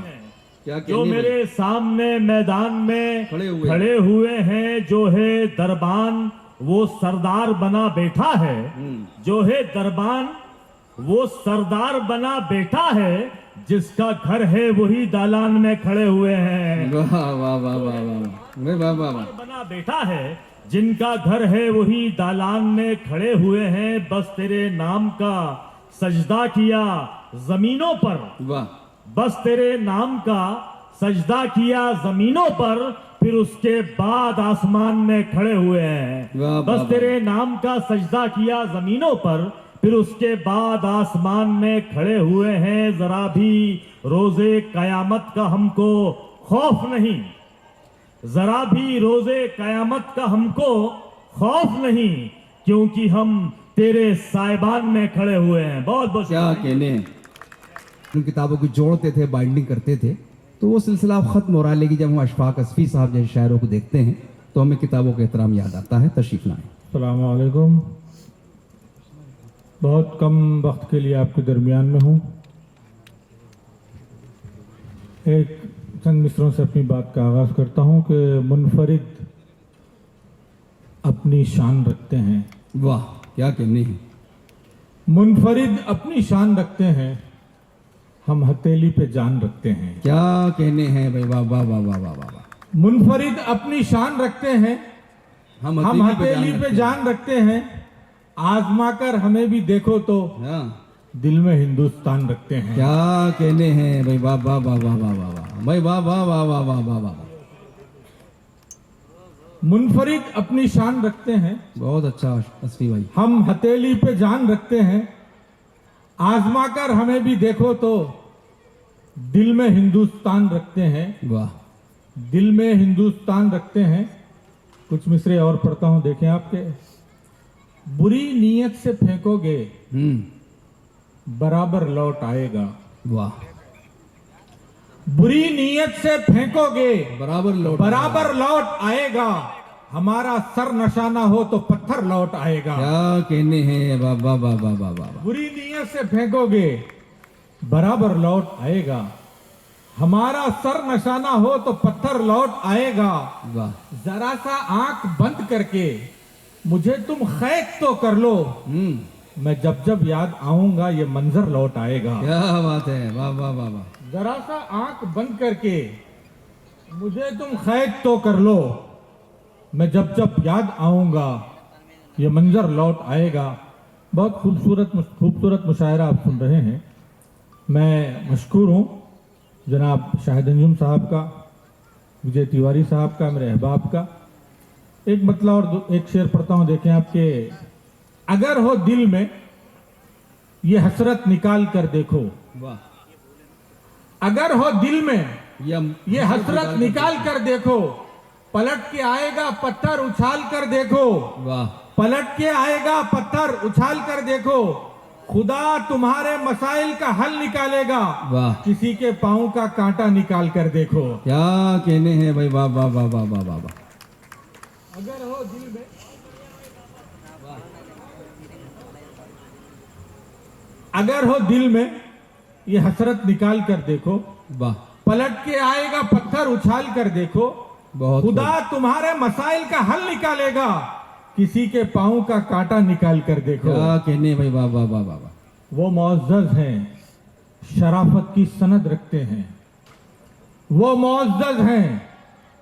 क्या कहने जो हैं। मेरे सामने मैदान में खड़े हुए हैं, जो है दरबान वो सरदार बना बैठा है। जो है दरबान वो सरदार बना बैठा है। जिसका घर है वही दालान में खड़े हुए हैं। वाह वाह वाह वाह वाह वाह वाह वाह वाह। बना बैठा है, जिनका घर है वही दालान में खड़े हुए हैं। बस तेरे नाम का सजदा किया जमीनों पर, वाह। बस तेरे नाम का सजदा किया जमीनों पर, फिर उसके बाद आसमान में खड़े हुए हैं। वाह, वाह, बस वाह। तेरे नाम का सजदा किया जमीनों पर, फिर उसके बाद आसमान में खड़े हुए हैं। जरा भी रोजे कयामत का हमको खौफ नहीं, जरा भी रोजे कयामत का हमको खौफ नहीं, क्योंकि हम तेरे साइबान में खड़े हुए हैं। बहुत बहुत क्या कहने हैं। उन किताबों को जोड़ते थे, बाइंडिंग करते थे, तो वो सिलसिला अब खत्म हो रहा है। लेकिन जब हम अशफाक असफी साहब जैसे शायरों को देखते हैं तो हमें किताबों का एहतराम याद आता है। तशरीफ लाएं। अस्सलाम वालेकुम। बहुत कम वक्त के लिए आपके दरमियान में हूँ। एक चंद मिसरों से अपनी बात का आगाज़ करता हूँ कि मुनफरिद अपनी शान रखते हैं। वाह, क्या कहने हैं। मुनफरिद अपनी शान रखते हैं, हम हथेली पे जान रखते हैं। क्या कहने हैं भाई, वाह वाह वाह वाह वाह वाह। मुनफरिद अपनी शान रखते हैं, हम हथेली पे जान रखते हैं। आजमा कर हमें भी देखो तो हाँ। दिल में हिंदुस्तान रखते हैं। क्या कहने हैं भाई, वाह वाह वाह वाह वाह वाह वाह भाई, वाह वाह वाह वाह वाह वाह वाह। मुनफरिद अपनी शान रखते हैं, बहुत अच्छा असफी भाई। हम हथेली पे जान रखते हैं। आजमा कर हमें भी देखो तो दिल में हिंदुस्तान रखते हैं। वाह। दिल में हिंदुस्तान रखते हैं। कुछ मिसरे और पढ़ता हूं, देखें आपके। बुरी नीयत से फेंकोगे बराबर लौट आएगा। वाह। बुरी नीयत से फेंकोगे बराबर लौट आएगा। हमारा सर नशाना हो तो पत्थर लौट आएगा। क्या कहने हैं, वाह वाह वाह वाह वाह वाह। बुरी नीयत से फेंकोगे बराबर लौट आएगा। हमारा सर नशाना हो तो पत्थर लौट आएगा। वाह। जरा सा आंख बंद करके मुझे तुम खैक तो कर लो। मैं जब जब याद आऊंगा ये मंजर लौट आएगा। क्या बात है, वाह वाह वाह वाह। जरा सा आंख बंद करके मुझे तुम खैक तो कर लो। मैं जब जब याद आऊंगा ये मंजर लौट आएगा। बहुत खूबसूरत मुशायरा आप सुन रहे हैं। मैं मशकूर हूँ जनाब शाहिद अंजुम साहब का, विजय तिवारी साहब का, मेरे अहबाब का। एक मतलब और एक शेर पढ़ता हूँ, देखें आपके। अगर हो दिल में ये हसरत निकाल कर देखो। वाह। अगर हो दिल में ये हसरत निकाल कर देखो। पलट के आएगा पत्थर उछाल कर देखो। वाह। पलट के आएगा पत्थर उछाल कर देखो। खुदा तुम्हारे मसाइल का हल निकालेगा। वाह। किसी के पांव का कांटा निकाल कर देखो। क्या कहने हैं भाई, वाह वाह वाह वाह वाह वाह। अगर हो दिल में अगर हो दिल में ये हसरत निकाल कर देखो। वाह। पलट के आएगा पत्थर उछाल कर देखो। बहुत खुदा तुम्हारे मसाइल का हल निकालेगा। किसी के पांव का कांटा निकाल कर देखो। क्या कहने भाई, वाह वाह वाह वाह वाह। वो मुअज़्ज़ज़ हैं, शराफत की सनद रखते हैं। वो मुअज़्ज़ज़ हैं,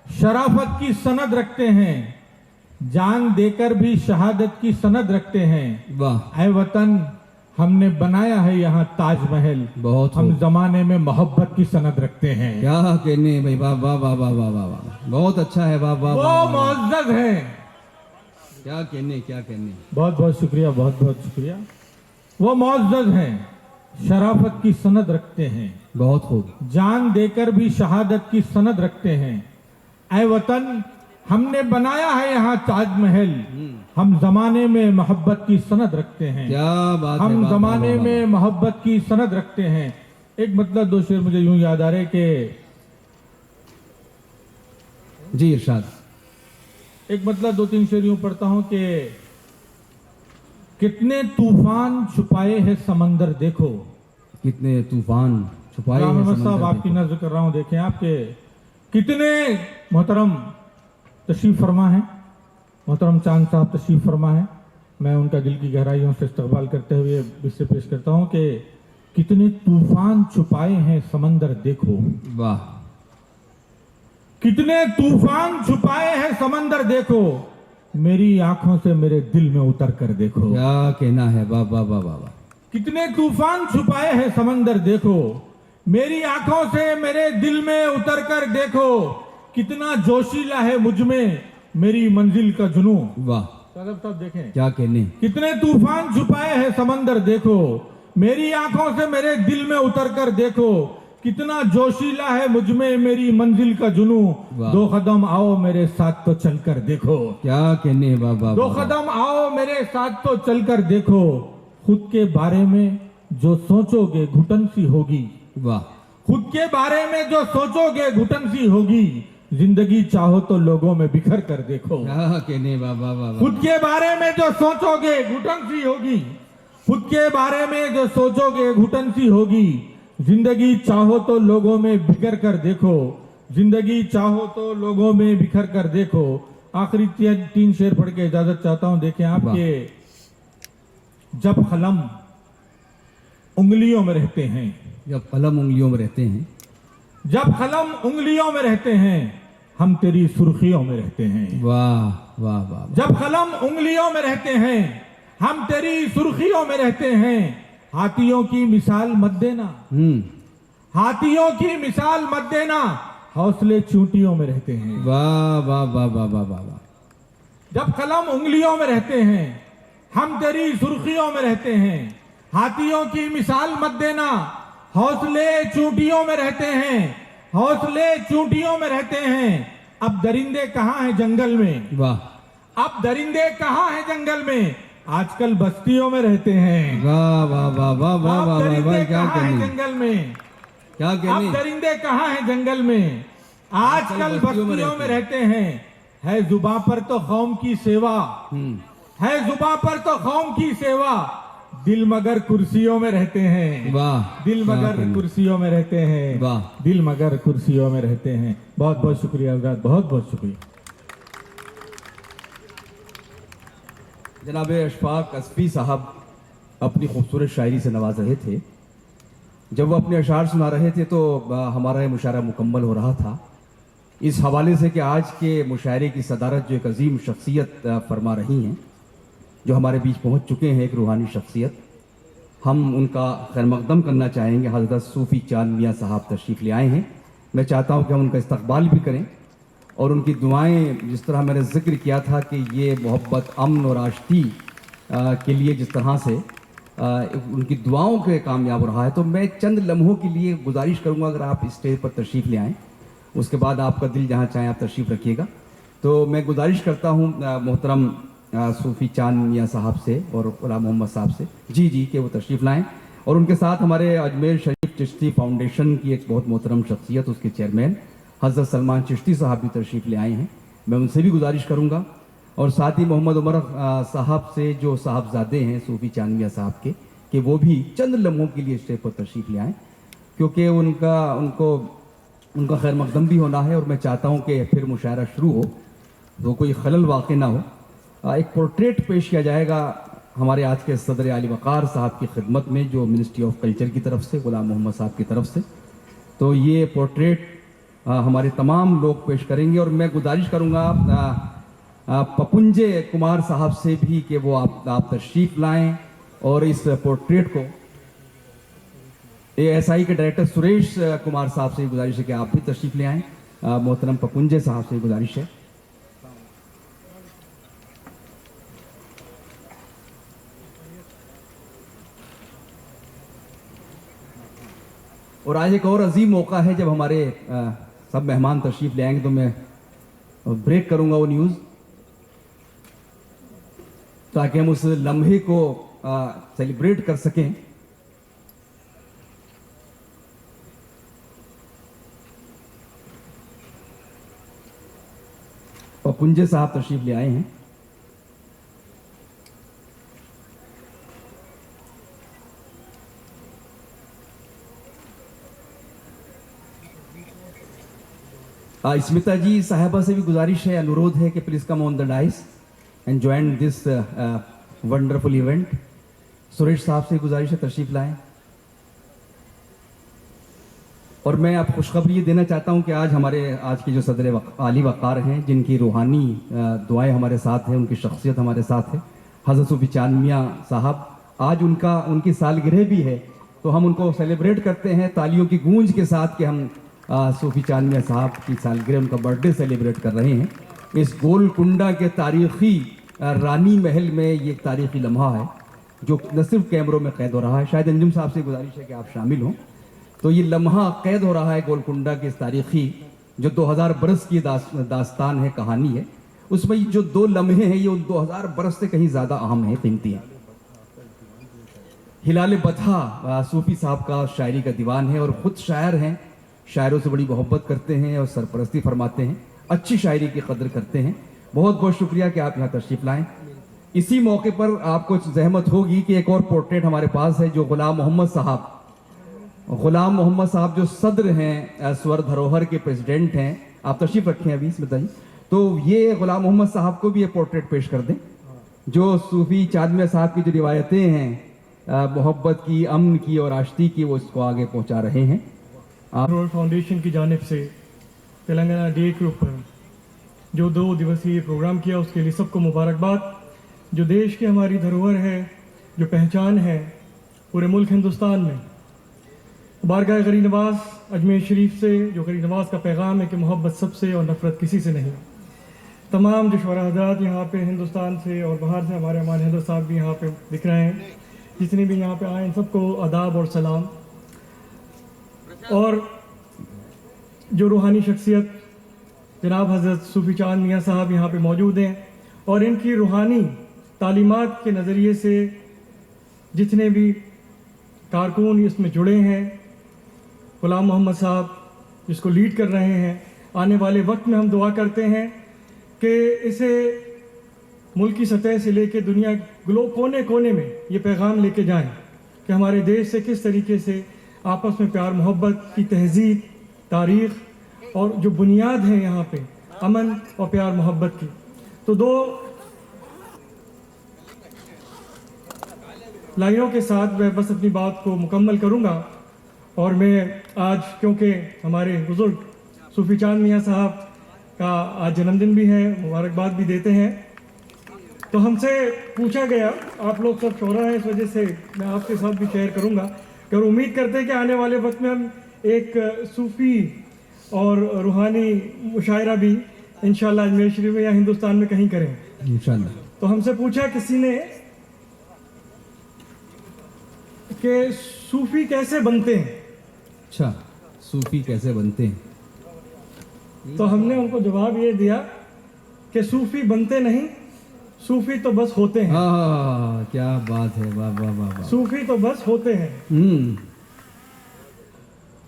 शराफत की सनद रखते हैं। जान देकर भी शहादत की सनद रखते हैं। वाह। ऐ वतन हमने बनाया है यहाँ ताजमहल, बहुत हम खूब। जमाने में मोहब्बत की सनद रखते हैं। क्या कहने भाई, वाह वाह वाह वाह वाह वाह वाह, बहुत अच्छा है, वाह वाह वो वाह, वाह, वाह। मुअज़्ज़ज़ हैं। क्या कहने, क्या कहने। बहुत बहुत शुक्रिया, बहुत बहुत शुक्रिया। वो मुअज़्ज़ज़ हैं, शराफत की सनद रखते हैं, बहुत खूब। जान देकर भी शहादत की सनद रखते हैं। ऐ वतन, हमने बनाया है यहाँ ताजमहल, हम जमाने में मोहब्बत की सनद रखते हैं। क्या बात है, हम वाह, वाह, जमाने वाह, में मोहब्बत की सनद रखते हैं। एक मतलब दो शेर मुझे यूं याद आ रहे कि जी इरशाद। एक मतलब दो तीन शेर यूं पढ़ता हूं कि कितने तूफान छुपाए हैं समंदर देखो। कितने तूफान छुपाए गुलाम हैं अहमद साहब, समंदर आपकी देखो। नजर कर रहा हूं, देखें आपके कितने मोहतरम तशरीफ फरमा है, मोहतरम चांद साहब तशरीफ फरमा है। मैं उनका दिल की गहराइयों से इस्तकबाल करते हुए इससे पेश करता हूं कि कितने तूफान छुपाए हैं समंदर देखो। वाह, कितने तूफान छुपाए हैं समंदर देखो, मेरी आंखों से मेरे दिल में उतर कर देखो। क्या कहना है, वाह वाह वाह वाह वाह। कितने तूफान छुपाए हैं समंदर देखो, मेरी आंखों से मेरे दिल में उतर कर देखो। कितना जोशीला है मुझ में मेरी मंजिल का जुनू। वाह, साहब देखें, क्या कहने। कितने तूफान छुपाए हैं समंदर देखो, मेरी आंखों से मेरे दिल में उतर कर देखो। कितना जोशीला है मुझ में मेरी मंजिल का जुनू। वाह। दो कदम आओ मेरे साथ तो चलकर देखो। क्या कहने, वाह वाह दो वाह, वाह। कदम आओ मेरे साथ तो चलकर देखो। खुद के बारे में जो सोचोगे घुटन सी होगी। वाह, खुद के बारे में जो सोचोगे घुटन सी होगी। जिंदगी चाहो तो लोगों में बिखर कर देखो। क्या कहने, वाह वाह वाह वाह। खुद के बारे में जो सोचोगे घुटन सी होगी। खुद के बारे में जो सोचोगे घुटन सी होगी। जिंदगी चाहो तो लोगों में बिखर कर देखो। जिंदगी चाहो तो लोगों में बिखर कर देखो। आखिरी तीन शेर पढ़ के इजाजत चाहता हूं। देखें आपके, जब कलम उंगलियों में रहते हैं, जब कलम उंगलियों में रहते हैं, जब कलम उंगलियों में रहते हैं, हम तेरी सुर्खियों में रहते हैं। वाह वाह वाह वाह। जब कलम उंगलियों में रहते हैं, हम तेरी सुर्खियों में रहते हैं। हाथियों की मिसाल मत देना, हाथियों की मिसाल मत देना, हौसले चूंटियों में रहते हैं। वाह वाह वाह वाह वाह वाह वाह। जब कलम उंगलियों में रहते हैं, हम तेरी सुर्खियों में रहते हैं। हाथियों की मिसाल मत देना, हौसले चूंटियों में रहते हैं। हौसले चूंटियों में रहते हैं। अब दरिंदे कहाँ हैं जंगल में। वाह अब दरिंदे कहाँ हैं जंगल में, आजकल बस्तियों में रहते हैं। वाह वाह वाह वाह वाह अब वाह वाह दरिंदे वाह। क्या कहाँ हैं कहने, जंगल में, क्या अब कहने। दरिंदे कहाँ हैं जंगल में, आजकल बस्तियों में रहते हैं। है जुबां पर तो कौम की सेवा, है जुबां पर तो कौम की सेवा, दिल मगर कुर्सियों में रहते हैं। वाह, दिल क्या मगर कहने। कुर्सियों में रहते हैं। वाह। दिल मगर कुर्सियों में रहते हैं। बहुत बहुत शुक्रिया हज़रात, बहुत बहुत शुक्रिया। जनाब अशफाक असफी साहब अपनी खूबसूरत शायरी से नवाज रहे थे। जब वो अपने अशार सुना रहे थे तो हमारा ये मुशायरा मुकम्मल हो रहा था, इस हवाले से कि आज के मुशायरे की सदारत जो एक अजीम शख्सियत फरमा रही हैं, जो हमारे बीच पहुंच चुके हैं, एक रूहानी शख्सियत, हम उनका खैर मकदम करना चाहेंगे। हज़रत सूफ़ी चांद मियाँ साहब तशरीफ़ ले आए हैं। मैं चाहता हूं कि हम उनका इस्तकबाल भी करें और उनकी दुआएं, जिस तरह मैंने जिक्र किया था कि ये मोहब्बत, अमन और आश्ती के लिए जिस तरह से उनकी दुआओं के कामयाब रहा है, तो मैं चंद लम्हों के लिए गुजारिश करूंगा अगर आप स्टेज पर तशरीफ़ ले आएँ। उसके बाद आपका दिल जहाँ चाहे आप तशरीफ़ रखिएगा। तो मैं गुजारिश करता हूँ मोहतरम सूफ़ी चांद मियाँ साहब से और गुलाम मोहम्मद साहब से जी कि वो तशरीफ़ लाएँ। और उनके साथ हमारे अजमेर शरीफ चिश्ती फाउंडेशन की एक बहुत मोहतरम शख्सियत, उसके चेयरमैन हज़रत सलमान चिश्ती साहब भी तशरीफ़ ले आए हैं। मैं उनसे भी गुजारिश करूँगा और साथ ही मोहम्मद उमर साहब से, जो साहबजादे हैं सूफ़ी चांद मियाँ साहब के, कि वो भी चंद लम्हों के लिए स्टेज पर तशरीफ़ ले आएँ, क्योंकि उनका खैर मकदम भी होना है। और मैं चाहता हूँ कि फिर मुशायरा शुरू हो तो कोई खलल वाक़ ना हो। एक पोर्ट्रेट पेश किया जाएगा हमारे आज के सदर आली वक़ार साहब की खिदमत में, जो मिनिस्ट्री ऑफ कल्चर की तरफ से, गुलाम मोहम्मद साहब की तरफ से। तो ये पोर्ट्रेट हमारे तमाम लोग पेश करेंगे और मैं गुजारिश करूँगा पपुंजे कुमार साहब से भी कि वो आप तशरीफ़ लाएँ और इस पोर्ट्रेट को ASI के डायरेक्टर सुरेश कुमार साहब से गुजारिश है कि आप भी तशरीफ ले आएं। मोहतरम पपुंजे साहब से गुजारिश है। और आज एक और अजीम मौका है जब हमारे सब मेहमान तशरीफ ले आएंगे, तो मैं ब्रेक करूंगा वो न्यूज़, ताकि हम उस लम्हे को सेलिब्रेट कर सकें। और पुंजे साहब तशरीफ ले आए हैं। स्मिता जी साहिबा से भी गुजारिश है, अनुरोध है कि please come on the dais and join this wonderful event. Suresh साहब से गुजारिश है तशरीफ लाएं। और मैं आप खुशखबरी ये देना चाहता हूं कि आज के जो सदर आली वक़ार हैं, जिनकी रूहानी दुआएं हमारे साथ हैं, उनकी शख्सियत हमारे साथ है, हज़रत सूफी चांद मियां साहब, आज उनकी सालगिरह भी है, तो हम उनको सेलिब्रेट करते हैं तालियों की गूंज के साथ कि हम सूफी चांद मियां साहब की सालगिरह, उनका बर्थडे सेलिब्रेट कर रहे हैं। इस गोलकुंडा के तारीखी रानी महल में ये एक तारीखी लम्हा है जो न सिर्फ कैमरों में कैद हो रहा है, शायद अंजुम साहब से गुजारिश है कि आप शामिल हों। तो ये लम्हा कैद हो रहा है गोलकुंडा की इस तारीखी जो 2000 बरस की दास्तान है, कहानी है। उसमें जो 2 लम्हे हैं ये उन 2000 बरस से कहीं ज़्यादा अहम है, कीमती है। हिलाल बथा सूफी साहब का शायरी का दीवान है और ख़ुद शायर हैं, शायरों से बड़ी मोहब्बत करते हैं और सरपरस्ती फरमाते हैं, अच्छी शायरी की कदर करते हैं। बहुत बहुत शुक्रिया कि आप यहाँ तशरीफ़ लाएँ। इसी मौके पर आपको जहमत होगी कि एक और पोर्ट्रेट हमारे पास है जो गुलाम मोहम्मद साहब जो सदर हैं, स्वर धरोहर के प्रेसिडेंट हैं, आप तशरीफ रखें अभी इसमें बताइए। तो ये गुलाम मोहम्मद साहब को भी ये पोर्ट्रेट पेश कर दें, जो सूफी चांद मियां साहब की जो रिवायतें हैं मोहब्बत की, अमन की और आश्ती की, वो इसको आगे पहुंचा रहे हैं। रोड फाउंडेशन की जानिब से तेलंगाना डे के ऊपर जो 2 दिवसीय प्रोग्राम किया, उसके लिए सबको मुबारकबाद। जो देश की हमारी धरोहर है, जो पहचान है पूरे मुल्क हिंदुस्तान में, बारगाह गरीब नवाज अजमेर शरीफ से जो गरीब नवाज का पैगाम है कि मोहब्बत सबसे और नफ़रत किसी से नहीं। तमाम जो शुरा हज़रात यहाँ पे हिंदुस्तान से और बाहर से, हमारे अमान हैदर साहब भी यहाँ पे दिख रहे हैं, जितने भी यहाँ पे आए इन सबको आदाब और सलाम। और जो रूहानी शख्सियत जनाब हज़रत सूफी चांद मियां साहब यहाँ पे मौजूद हैं, और इनकी रूहानी तालीमात के नज़रिए से जितने भी कारकुन इसमें जुड़े हैं, गुलाम मोहम्मद साहब जिसको लीड कर रहे हैं, आने वाले वक्त में हम दुआ करते हैं कि इसे मुल्क की सतह से लेके दुनिया कोने कोने में ये पैगाम लेके जाएं कि हमारे देश से किस तरीके से आपस में प्यार मोहब्बत की तहजीब, तारीख़ और जो बुनियाद है यहाँ पे अमन और प्यार मोहब्बत की। तो 2 लाइनों के साथ मैं बस अपनी बात को मुकम्मल करूँगा। और मैं आज, क्योंकि हमारे बुज़ुर्ग सूफी चांद मियां साहब का आज जन्मदिन भी है, मुबारकबाद भी देते हैं, तो हमसे पूछा गया, आप लोग सब शोरा हैं, इस वजह से मैं आपके साथ भी शेयर करूँगा कि और उम्मीद करते हैं कि आने वाले वक्त में हम एक सूफ़ी और रूहानी मुशायरा भी इंशाल्लाह अजमेर शरीफ में या हिंदुस्तान में कहीं करें इंशाल्लाह। तो हमसे पूछा किसी ने कि सूफ़ी कैसे बनते हैं। अच्छा, सूफी कैसे बनते हैं? तो हमने उनको जवाब ये दिया कि सूफ़ी बनते नहीं, सूफ़ी तो बस होते हैं। हाँ, क्या बात है, वाह वाह वाह वाह। सूफ़ी तो बस होते हैं।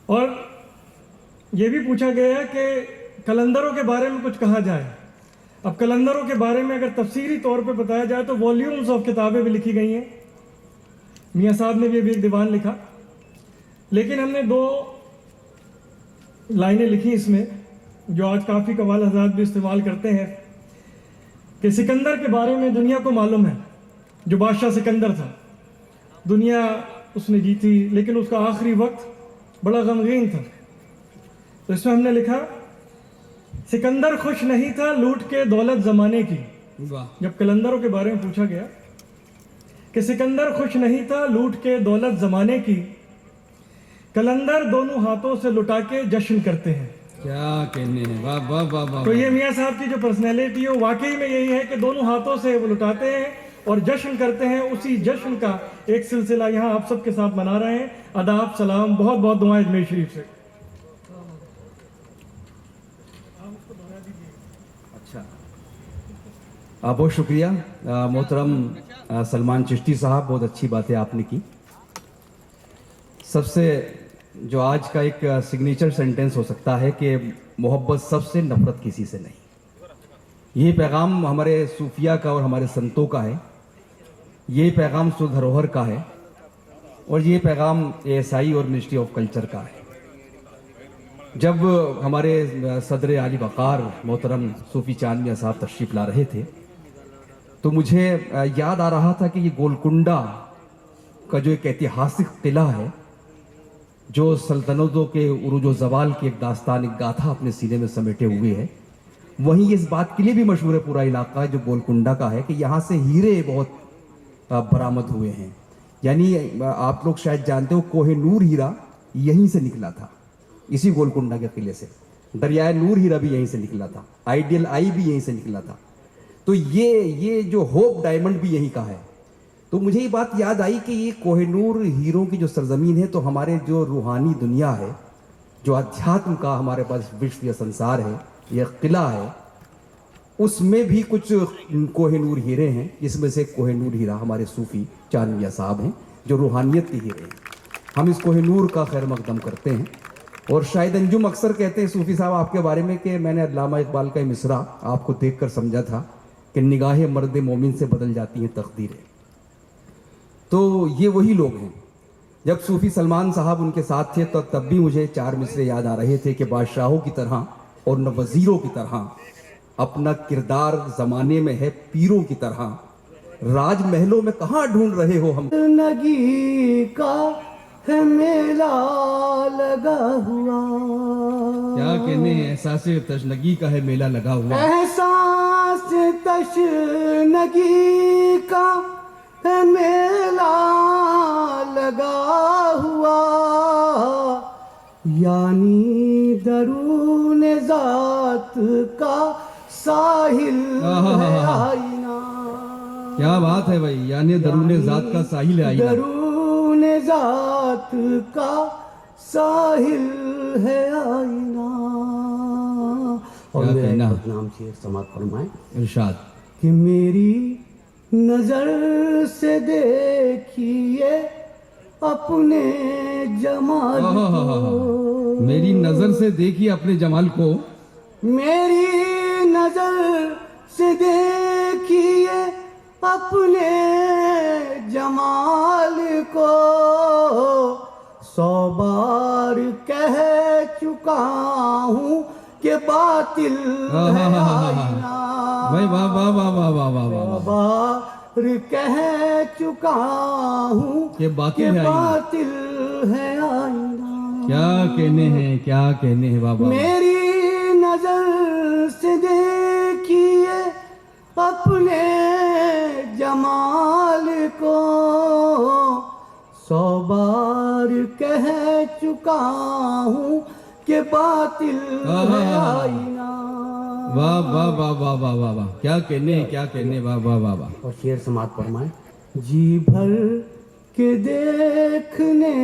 और ये भी पूछा गया है कि कलंदरों के बारे में कुछ कहा जाए। अब कलंदरों के बारे में अगर तफसीली तौर पे बताया जाए तो वॉल्यूम्स ऑफ किताबें भी लिखी गई हैं, मियाँ साहब ने भी अभी एक दीवान लिखा, लेकिन हमने 2 लाइनें लिखी इसमें जो आज काफ़ी कवाल हज़रात भी इस्तेमाल करते हैं कि सिकंदर के बारे में दुनिया को मालूम है, जो बादशाह सिकंदर था, दुनिया उसने जीती, लेकिन उसका आखिरी वक्त बड़ा गमगीन था। तो इसमें हमने लिखा, सिकंदर खुश नहीं था लूट के दौलत ज़माने की। वाह। जब कलंदरों के बारे में पूछा गया कि सिकंदर खुश नहीं था लूट के दौलत जमाने की, कलंदर दोनों हाथों से लुटा के जश्न करते हैं। क्या कहने हैं, वाह वाह वाह वाह। तो ये मियाँ साहब की जो पर्सनैलिटी है वाकई में यही है कि दोनों हाथों से वो लुटाते हैं और जश्न करते हैं। उसी जश्न का एक सिलसिला यहाँ आप सबके साथ मना रहे हैं। आदाब, सलाम, बहुत बहुत दुआएं अजमेर शरीफ से। अच्छा, बहुत शुक्रिया मोहतरम सलमान चिश्ती साहब, बहुत अच्छी बातें आपने की। सबसे जो आज का एक सिग्नेचर सेंटेंस हो सकता है कि मोहब्बत सबसे, नफरत किसी से नहीं। ये पैगाम हमारे सूफिया का और हमारे संतों का है, ये पैगाम सुर धरोहर का है, और ये पैगाम ASI और मिनिस्ट्री ऑफ कल्चर का है। जब हमारे सदर आली वक़ार मोहतरम सूफी चांद मियां साहब तशरीफ़ ला रहे थे तो मुझे याद आ रहा था कि ये गोलकुंडा का जो एक ऐतिहासिक किला है, जो सल्तनतों के उरूज व ज़वाल की एक दास्तान, एक गाथा अपने सीने में समेटे हुए है, वहीं इस बात के लिए भी मशहूर है पूरा इलाका जो गोलकुंडा का है कि यहाँ से हीरे बहुत बरामद हुए हैं। यानी आप लोग शायद जानते हो कोहिनूर हीरा यहीं से निकला था, इसी गोलकुंडा के किले से। दरियाए नूर हीरा भी यहीं से निकला था, आइडियल आई भी यहीं से निकला था। तो ये जो होप डायमंड भी यहीं का है। तो मुझे ये बात याद आई कि ये कोहिनूर हीरों की जो सरजमीन है, तो हमारे जो रूहानी दुनिया है, जो अध्यात्म का हमारे पास विश्व या संसार है, यह किला है, उसमें भी कुछ कोहिनूर हीरे हैं। इसमें से कोहिनूर हीरा हमारे सूफी चांद मियां साहब हैं जो रूहानियत के हीरे हैं। हम इस कोहिनूर का खैर मकदम करते हैं। और शायद अंजुम अक्सर कहते हैं सूफी साहब आपके बारे में कि मैंने अल्लामा इकबाल का मिसरा आपको देखकर समझा था कि निगाहें मर्द मोमिन से बदल जाती हैं तकदीरें। तो ये वही लोग हैं। जब सूफी सलमान साहब उनके साथ थे तो तब भी मुझे 4 मिसरे याद आ रहे थे कि बादशाहों की तरह और न वजीरों की तरह अपना किरदार जमाने में है पीरों की तरह, राजमहलों में कहाँ ढूंढ रहे हो हम। नगी का है मेला लगा हुआ, क्या कहने हैं, एहसास तशनगी का है मेला लगा हुआ। एहसास तशनगी का है मेला लगा हुआ, यानी दरून जात का साहिल है आईना। क्या बात है भाई, यानी दरूने जात का साहिल है आईना। दरून जात का साहिल है आईना। और क्या मेरा कहना? नाम से समाज फरमाए इरशाद कि मेरी नजर से देखिए अपने जमाल को, मेरी नजर से देखिए अपने जमाल को, मेरी नजर से देखिए अपने जमाल को, 100 बार कह चुका हूँ कि बातिल है आईना। भाई वाह वाह वाह वाह वाह वाह वाह। बार कह चुका हूँ कि बातिल है आईना। बातिल है आईना। क्या कहने हैं, क्या कहने हैं बाबा। मेरी नजर से देखिए अपने जमाल को, 100 बार कह चुका हूँ कि बातिल है आईना। वाह वाह वाह वाह वाह वाह वाह। क्या कहने हैं, क्या कहने, वाह वाह वाह वाह। और शेर समाज फरमाए, जी भर के देखने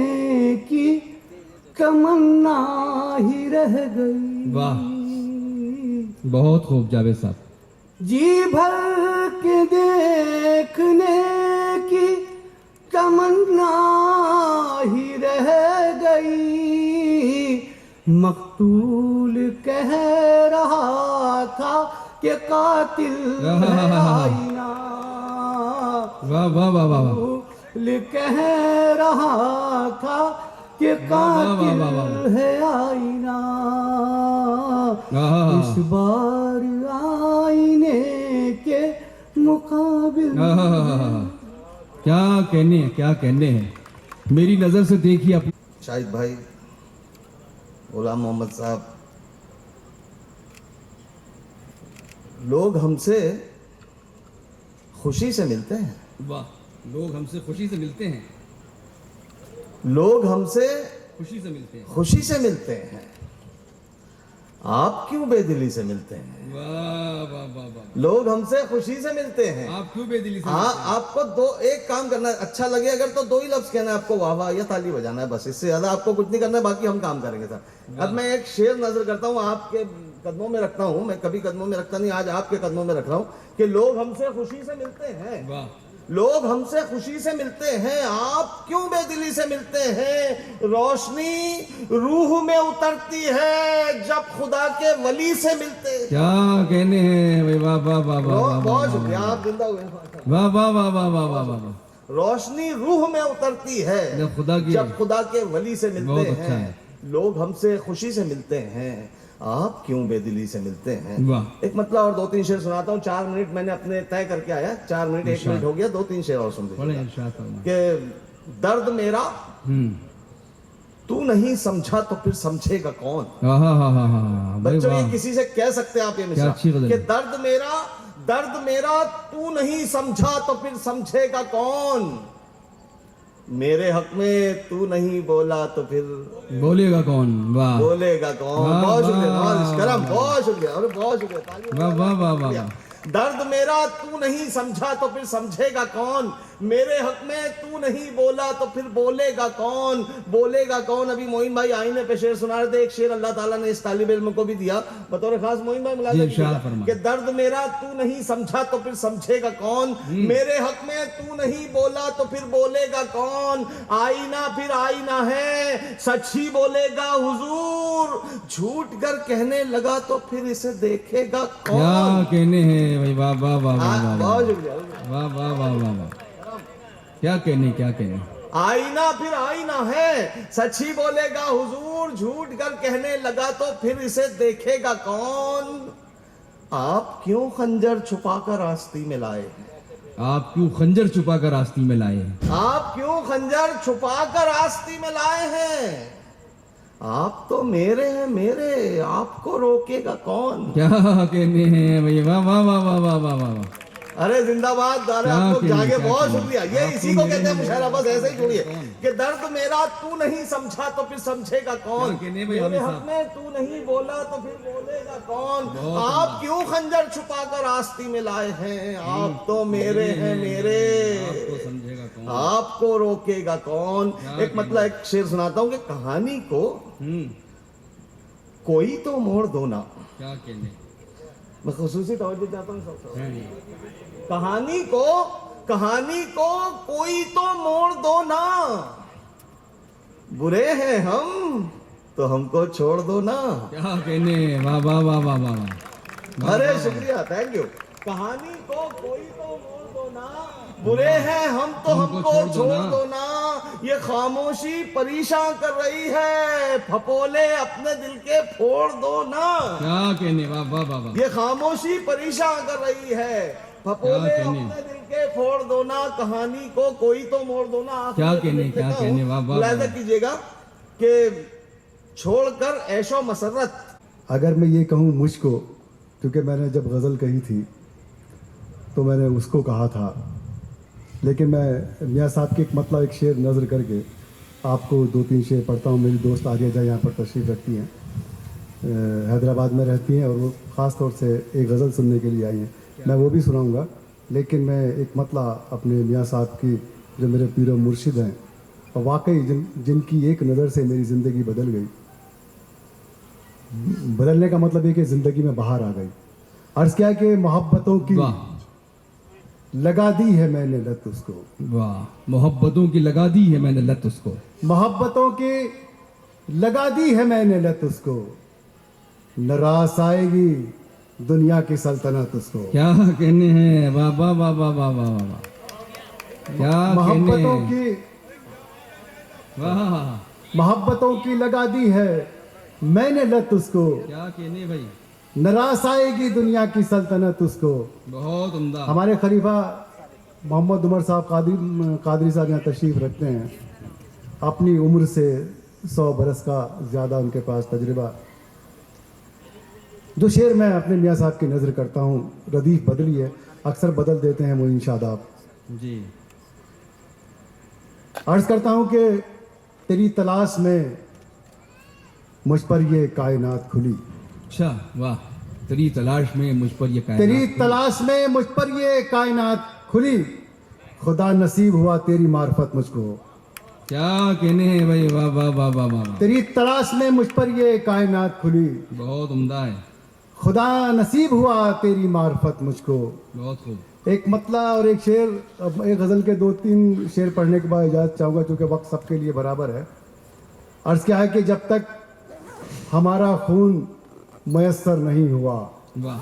की तमन्ना ही रह गई। वाह, बहुत खूब जावेद साहब। जी भर के देखने की तमन्ना ही रह गई, मकतूल कह रहा था कि कातिल है आईना। वाह वाह वाह वाह। मकतूल कह रहा था कि कातिल है आईना। इस बार आईने के मुकाबिल क्या कहने हैं, क्या कहने हैं। मेरी नजर से देखिए अपनी। शाहिद भाई, गुलाम मोहम्मद साहब, लोग हमसे खुशी से मिलते हैं, वाह लोग हमसे खुशी से मिलते हैं, लोग हमसे खुशी से मिलते हैं। खुशी से मिलते हैं, आप क्यों बेदिली से मिलते हैं? वाह वाह वाह वाह। लोग हमसे खुशी से मिलते हैं। आप क्यों बेदिली से हाँ, मिलते हैं? आपको एक काम करना है, अच्छा लगे अगर तो 2 ही लफ्ज कहना है आपको, वाह वाह या ताली बजाना है, बस इससे ज्यादा आपको कुछ नहीं करना है, बाकी हम काम करेंगे सर। अब मैं एक शेर नजर करता हूँ, आपके कदमों में रखता हूँ, मैं कभी कदमों में रखता नहीं, आज आपके कदमों में रख रहा हूँ कि लोग हमसे खुशी से मिलते हैं, वाह। लोग हमसे खुशी से मिलते हैं, आप क्यों बेदिली से मिलते हैं? रोशनी रूह में उतरती है जब खुदा के वली से मिलते हैं। क्या कहने हैं भाई, वाह वाह वाह वाह वाह बहुत शुक्रिया, आप जिंदा हुए। वाह वाह वाह वाह वाह वाह वाह। रोशनी रूह में उतरती है जब खुदा की, जब खुदा के वली से बहुत मिलते अच्छा हैं। है। लोग हमसे खुशी से मिलते हैं, आप क्यों बेदिली से मिलते हैं? वाह। एक मतलब और 2-3 शेर सुनाता हूँ, 4 मिनट मैंने अपने तय करके आया, 4 मिनट 1 मिनट हो गया, 2-3 शेर और सुन बड़े लीजिए। इरशाद फरमाए। कि दर्द मेरा तू नहीं समझा तो फिर समझेगा कौन? हाँ हाँ हाँ हाँ हाँ भाई बच्चों, ये वाह। किसी से कह सकते हैं आप ये क्या मिसाल अच्छी गजल कि है। दर्द मेरा तू नहीं समझा तो फिर समझेगा कौन? मेरे हक में तू नहीं बोला तो फिर बोलेगा कौन? वाह बोलेगा कौन? वाह, बहुत शुक्रिया वाह, नवाज करम, वाह। बहुत शुक्रिया, अरे बहुत शुक्रिया, तालियों वाह से वाह वाह वाह शुक्रिया। वाह। दर्द मेरा तू नहीं समझा तो फिर समझेगा कौन? मेरे हक में तू नहीं बोला तो फिर बोलेगा कौन? बोलेगा कौन? अभी मोइन भाई आईने पे शेर सुना रहे थे, एक शेर अल्लाह ताला ने इस तालिब इल्म को भी दिया बतौर खास। मोइन भाई जी, इरशाद फरमाएं। कि दर्द मेरा तू नहीं समझा तो फिर समझेगा कौन? मेरे हक में तू नहीं बोला तो फिर बोलेगा कौन? आईना फिर आईना है, सच ही बोलेगा हुजूर, झूठ कर कहने लगा तो फिर इसे देखेगा क्या कौन? कहने हैं भाई, वाह वाह वाह वाह वाह बहुत शुक्रिया। वाह वाह वाह वाह वाह। क्या कहने, क्या कहने। आईना फिर आईना है, सच ही बोलेगा हुजूर, झूठ कर कहने लगा तो फिर इसे देखेगा कौन? आप क्यों खंजर छुपाकर आस्ती में लाए? आप क्यों खंजर छुपाकर आस्ती में लाए? आप क्यों खंजर छुपाकर आस्ती में लाए हैं? आप तो मेरे हैं मेरे, आपको रोकेगा कौन? क्या कहने हैं भाई, वाह वाह वाह वाह वाह वाह वाह। अरे जिंदाबाद, अरे क्या आप लोग कहने, जागे, क्या बहुत कहने। शुक्रिया। ये आप इसी तो को मेरे कहते हैं हैं, मुशायरा, बस ऐसे ही छोड़िए कौन? कि दर्द मेरा तू नहीं समझा तो फिर समझेगा कौन? क्या कहने भाई, मेरे हमें हक में तू नहीं बोला तो फिर बोलेगा कौन? बहुत आप क्यों खंजर छुपाकर आस्ती में लाए हैं? आप तो मेरे हैं मेरे, आपको समझेगा कौन? आपको रोकेगा कौन? एक मतलब एक शेर सुनाता हूँ कि कहानी को कोई तो मोड़ दो ना। क्या कहने। मैं खुसूसी तवज्जो चाहता हूँ सबसे। कहानी को कोई तो मोड़ दो ना, बुरे हैं हम तो हमको छोड़ दो ना। क्या कहने, वाह वाह वाह वाह वाह वाह। अरे शुक्रिया, थैंक यू। कहानी को कोई तो मोड़ दो ना, बुरे हैं हम तो हमको छोड़ दो ना। ये खामोशी परेशान कर रही है, फपोले अपने दिल के फोड़ दो ना। क्या कहने, वाह वाह वाह वाह। ये खामोशी परेशान कर रही है, फपोले क्या कहने। अपने दिल के फोड़ दो ना। कहानी को कोई तो मोड़ दो ना। आखिर क्या में कहने, लिख क्या देता कहने, हूँ, वाह, वाह, मुलाहिजा वाह। कीजिएगा कि छोड़कर ऐशो मसरत। अगर मैं ये कहूँ मुझको, क्योंकि मैंने जब गज़ल कही थी तो मैंने उसको कहा था, लेकिन मैं मियाँ साहब की एक मतलब एक शेर नज़र करके आपको 2-3 शेर पढ़ता हूँ। मेरी दोस्त आलिया जा यहाँ पर तशरीफ़ रखती हैं, हैदराबाद में रहती हैं, और वो ख़ास तौर से एक गज़ल सुनने के लिए आई हैं। मैं वो भी सुनाऊँगा, लेकिन मैं एक मतलब अपने मियाँ साहब की, जो मेरे पीर और मुर्शिद हैं, और वाकई जिनकी एक नज़र से मेरी ज़िंदगी बदल गई। बदलने का मतलब ये कि ज़िंदगी में बाहर आ गई। अर्ज़ क्या कि मोहब्बतों की वाह लगा दी है मैंने लत उसको, वाह। मोहब्बतों की लगा दी है मैंने लत उसको, मोहब्बतों की लगा दी है मैंने लत उसको, न रास आएगी दुनिया की सल्तनत उसको। क्या कहने हैं, वाह वाह वाह वाह वाह वाह वाह। क्या मोहब्बतों कहने, की वाह। मोहब्बतों की लगा दी है मैंने लत उसको, क्या कहने भाई, न रास आएगी दुनिया की सल्तनत उसको। बहुत उम्दा। हमारे खलीफा मोहम्मद उमर साहब कादरी साहब यहाँ तशरीफ़ रखते हैं। अपनी उम्र से 100 बरस का ज़्यादा उनके पास तजुर्बा। जो शेर मैं अपने मियाँ साहब की नज़र करता हूँ, रदीफ बदली है, अक्सर बदल देते हैं मोइन शादाब। जी अर्ज करता हूं कि तेरी तलाश में मुझ पर ये कायनात खुली, अच्छा, वाह। तेरी तलाश में मुझ पर ये कायनात तेरी तलाश में मुझ पर ये कायनात खुली, खुदा नसीब हुआ तेरी मार्फत मुझको। क्या कहने हैं भाई, वाह वाह वाह वाह वाह, तेरी तलाश में मुझ पर ये कायनात खुली, बहुत उम्दा है, खुदा नसीब हुआ तेरी मार्फत मुझको। बहुत खूब। एक मतला और एक शेर, अब एक गज़ल के 2-3 शेर पढ़ने के बाद इजाज़त चाहूँगा, क्योंकि वक्त सबके लिए बराबर है। अर्ज़ क्या है कि जब तक हमारा खून मयस्सर नहीं हुआ, वाह,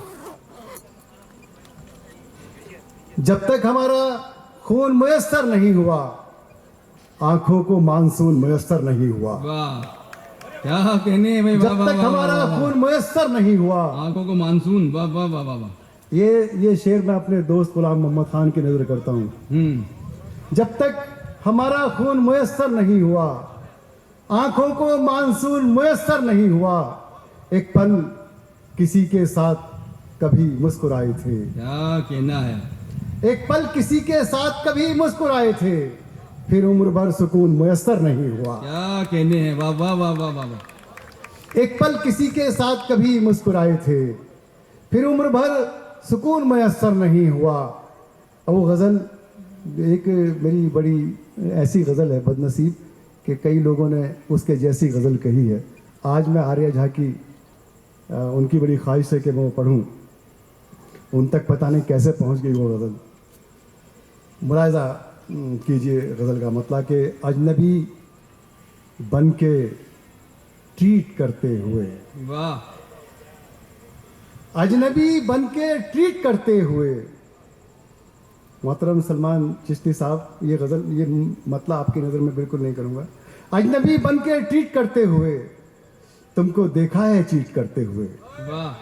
जब तक हमारा खून मयस्सर नहीं हुआ, आंखों को मानसून मयस्सर नहीं हुआ। वाह, क्या कहने हैं भाई, वाह जब वाह तक वाह हमारा वाह, वाह। खून मयस्सर नहीं हुआ, आंखों को मानसून, वाह वाह वाह वाह वाह। ये शेर मैं अपने दोस्त गुलाम मोहम्मद खान की नजर करता हूँ। जब तक हमारा खून मुयस्सर नहीं हुआ, आंखों को मानसून मुयस्सर नहीं हुआ, एक पल किसी के साथ कभी मुस्कुराए थे, क्या कहना है, एक पल किसी के साथ कभी मुस्कुराए थे, फिर उम्र भर सुकून मुयस्सर नहीं हुआ। क्या कहने हैं, वाह वाह वाह वाह वाह वाह। एक पल किसी के साथ कभी मुस्कुराए थे, फिर उम्र भर सुकून मयस्सर नहीं हुआ। और वो गज़ल एक मेरी बड़ी ऐसी गज़ल है बदनसीब कि कई लोगों ने उसके जैसी गज़ल कही है। आज मैं आर्या झा की उनकी बड़ी ख्वाहिश है कि मैं वो पढ़ूं, उन तक पता नहीं कैसे पहुंच गई वो गज़ल। मुलाहिज़ा कीजिए गज़ल का मतलब कि अजनबी बन के ट्रीट करते हुए, वाह, अजनबी बन के ट्रीट करते हुए। मोहतरम सलमान चिश्ती साहब, ये गज़ल, ये मतलब आपकी नज़र में बिल्कुल नहीं करूँगा। अजनबी बन के ट्रीट करते हुए, तुमको देखा है चीट करते हुए, वाह,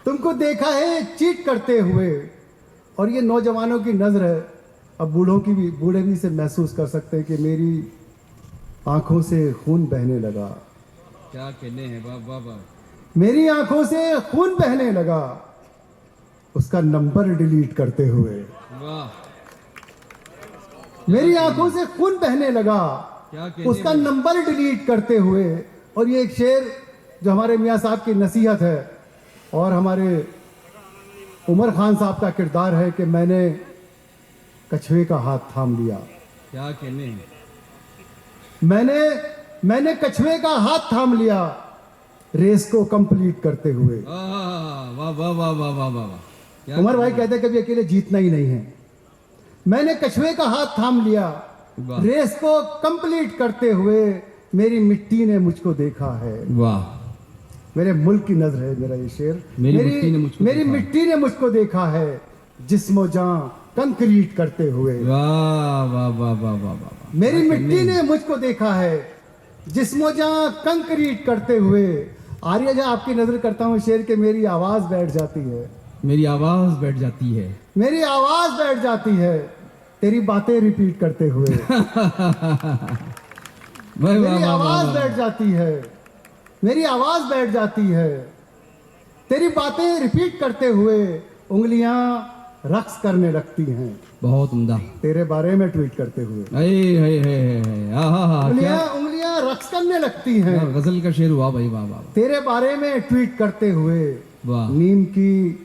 तुमको देखा है चीट करते हुए। और ये नौजवानों की नज़र है, अब बूढ़ों की भी, बूढ़े भी इसे महसूस कर सकते हैं कि मेरी आंखों से खून बहने लगा, क्या कहने हैं, वाह वाह वाह। मेरी आंखों से खून बहने लगा, उसका नंबर डिलीट करते हुए, वाह, मेरी आंखों से खून बहने लगा, क्या कहने उसका नंबर डिलीट करते हुए। और ये एक शेर जो हमारे मियाँ साहब की नसीहत है और हमारे उमर खान साहब का किरदार है कि मैंने कछुए का हाथ थाम लिया, क्या कहने हैं, मैंने कछुए का हाथ थाम लिया, रेस को कंप्लीट करते हुए। वाह वाह वाह वाह वाह वाह वाह। क्या उमर भाई कहते कभी अकेले जीतना ही नहीं है। मैंने कछुए का हाथ थाम लिया, वाह। रेस को कंप्लीट करते हुए, मेरी मिट्टी ने मुझको देखा है। वाह, मेरे मुल्क की नजर है मेरा ये शेर। मेरी मिट्टी ने मुझको मेरी देखा है। मिट्टी ने मुझको देखा है, जिस्मो जान कंक्रीट करते हुए। वाह वाह वाह वाह वाह वाह। मेरी मिट्टी ने मुझको देखा है, जिस्मो जान कंक्रीट करते हुए। आर्य झा, आपकी नजर करता हूँ शेर के, मेरी आवाज बैठ जाती है, मेरी आवाज बैठ जाती है, मेरी आवाज बैठ जाती है, तेरी बातें रिपीट करते हुए। वाह वाह मेरी वाह वाह आवाज वाह। बैठ जाती है, मेरी आवाज बैठ जाती है, तेरी बातें रिपीट करते हुए, उंगलियां रक्स करने लगती हैं, बहुत उम्दा। तेरे बारे में ट्वीट करते हुए। क्या उंगलियां रक्स करने लगती हैं, गजल का शेर हुआ भाई, वाह वाह तेरे बारे में ट्वीट करते हुए। वाह। नीम की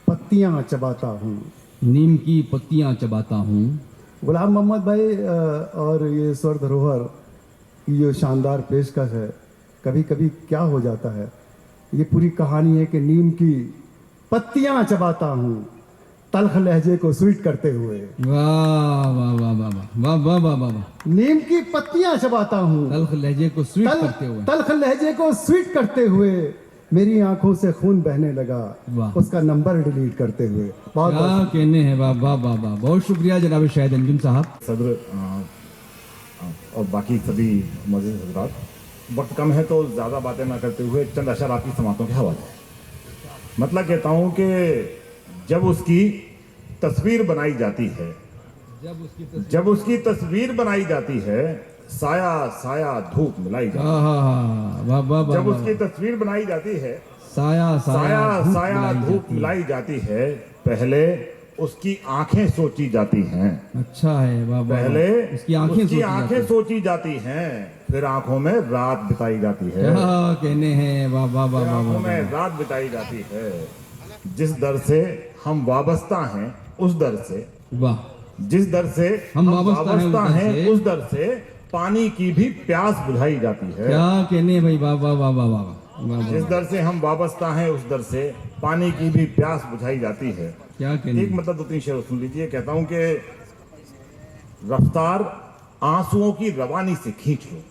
पत्तियां चबाता हूँ, नीम की पत्तियां चबाता हूँ। गुलाम मोहम्मद भाई और ये स्वर धरोहर की जो शानदार पेशकश है, कभी कभी क्या हो जाता है, ये पूरी कहानी है कि नीम की पत्तियां चबाता हूँ, तल्ख लहजे को स्वीट करते हुए। वाह वाह वाह वाह वाह वाह वाह वाह वाह। नीम की पत्तियां चबाता हूँ, तल्ख लहजे को स्वीट करते हुए, तल्ख लहजे को स्वीट करते हुए, मेरी आंखों से खून बहने लगा, वाह। उसका नंबर डिलीट करते हुए। बहुत क्या कहने हैं, वाह वाह वाह वाह। बहुत शुक्रिया जनाब शाहिद अंजुम साहब। सदर और बाकी सभी मौजूद हजरात, वक्त कम है तो ज़्यादा बातें ना करते हुए चंद अशर आपकी समातों के हवाले। मतलब कहता हूँ कि जब उसकी तस्वीर बनाई जाती है, जब उसकी तस्वीर बनाई जाती है, साया साया धूप मिलाई जाती है। वाह वाह वाह। जब उसकी तस्वीर बनाई जाती है, साया साया साया धूप मिलाई मिलाई जाती है, पहले उसकी आंखें सोची जाती हैं। अच्छा है, वाह वाह, वाह। पहले उसकी आंखें सोची जाती हैं, फिर आंखों में रात बिताई जाती है। क्या कहने हैं, वाह वाह वाह फिर वाह आंखों वाह, में वाह। रात बिताई जाती है। जिस दर से हम वाबस्ता हैं उस दर से, वाह, जिस दर से हम हम वाबस्ता हैं वाबस्ता हैं से, उस दर से पानी की भी प्यास बुझाई जाती है। क्या कहने हैं भाई, वाह वाह वाह वाह वाह वाह, जिस दर से हम वाबस्ता हैं उस दर से पानी की भी प्यास बुझाई जाती है। क्या कहने एक मतलब 2-3 शेर सुन लीजिए। कहता हूं कि रफ्तार आंसुओं की रवानी से खींच लो,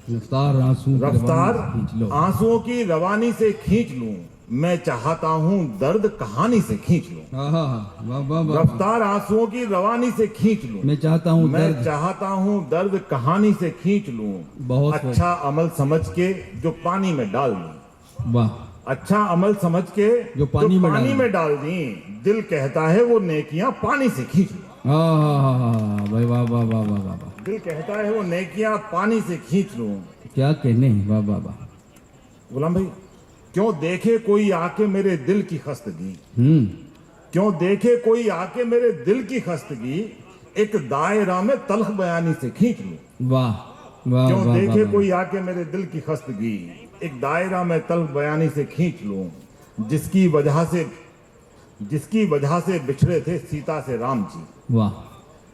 रफ्तार आंसू की रफ्तार रवानी से खींच लो। आंसुओं की रवानी से खींच लूं, मैं चाहता हूं दर्द कहानी से खींच लूं। हाँ हाँ हाँ, वाह वाह वाह, रफ्तार आंसुओं की रवानी से खींच लूं, मैं चाहता हूँ मैं दर्द, चाहता हूं दर्द कहानी से खींच लूं। बहुत अच्छा अमल समझ के जो पानी में डाल दूं, वाह, अच्छा अमल समझ के जो पानी में डाल दी। दिल कहता है वो नेकियां पानी से खींच लूं, हाँ हाँ हाँ हाँ भाई, वाह वाह वाह वाह वाह वाह, दिल कहता है वो नेकियां पानी से खींच लूं। क्या कहने हैं, वाह वाह वाह। गुलाम भाई, क्यों देखे कोई आके मेरे दिल की खस्तगी, क्यों देखे कोई आके मेरे दिल की खस्तगी, एक दायरा में तलख बयानी से खींच लूं। वाह वाह क्यों वाह देखे वाह, कोई आके मेरे दिल की खस्तगी, एक दायरा में तलख बयानी से खींच लूं। जिसकी वजह से बिछड़े थे सीता से राम जी, वाह,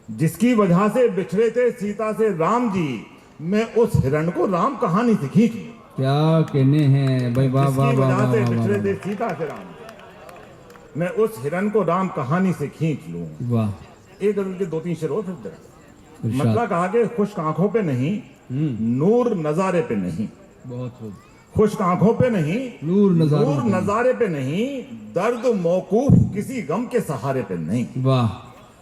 जिसकी वजह से बिछड़े थे सीता से राम जी, मैं उस हिरण को राम कहानी से खींच लूं। क्या कहने हैं भाई, वाह वाह जिसकी वाह वजह वाह से वाह, बिछड़े वाह, थे सीता से राम जी, मैं उस हिरण को राम कहानी से खींच लूं। वाह, एक गजल के 2-3 शेर और फिर जरा। इरशाद। मतलब कहा कि खुश्क आंखों पे नहीं, नूर नजारे पे नहीं, बहुत खूब, खुश्क आंखों पे नहीं, नूर नजारे पे नहीं, दर्द मौकूफ किसी गम के सहारे पे नहीं, वाह,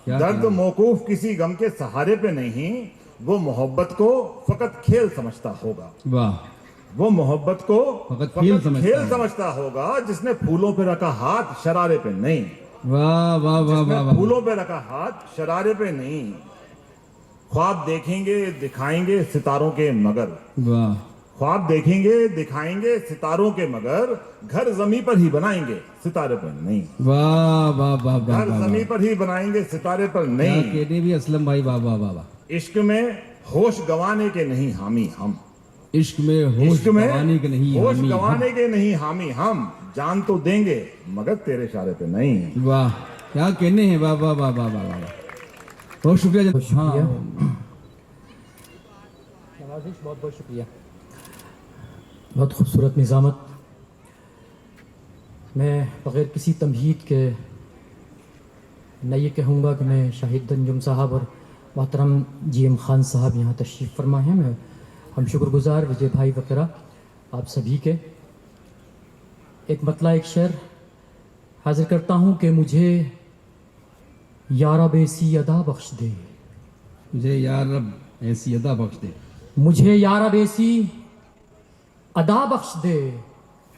क्या दर्द कहने हैं? मौकूफ किसी गम के सहारे पे नहीं। वो मोहब्बत को फकत खेल समझता होगा, वाह, वो मोहब्बत को फकत खेल समझता होगा, जिसने फूलों पे रखा हाथ शरारे पे नहीं, वाह वाह वाह वाह वाह, फूलों पे रखा हाथ शरारे पे नहीं। ख्वाब देखेंगे दिखाएंगे सितारों के मगर, वाह, ख्वाब देखेंगे दिखाएंगे सितारों के मगर, घर जमी पर ही बनाएंगे सितारे पर नहीं, वाह वाह वाह वाह, घर जमी पर ही बनाएंगे सितारे पर क्या नहीं। कहने भी असलम भाई, वाह वाह वाह वाह। इश्क में होश गंवाने के नहीं हामी हम, इश्क में होश इश्क में गंवाने के नहीं होश हामी हम। गंवाने के नहीं हामी हम, जान तो देंगे मगर तेरे इशारे पे नहीं। वाह, क्या कहने हैं, वाह वाह वाह वाह वाह वाह, बहुत शुक्रिया। हाँ, नवाजिश, बहुत बहुत शुक्रिया, बहुत खूबसूरत निज़ामत। मैं बग़ैर किसी तमहीद के न ये कहूँगा कि मैं शाहिद अंजुम साहब और मोहतरम GM खान साहब यहाँ तशरीफ़ फरमा हैं। मैं हम शुक्रगुज़ार विजय भाई वगैरह आप सभी के। एक मतला एक शेर हाजिर करता हूँ कि मुझे यारा बेसी अदा बख्श दे, मुझे यार रब ऐसी अदा बख्श दे, मुझे यारा बेसी अदा बख्श दे,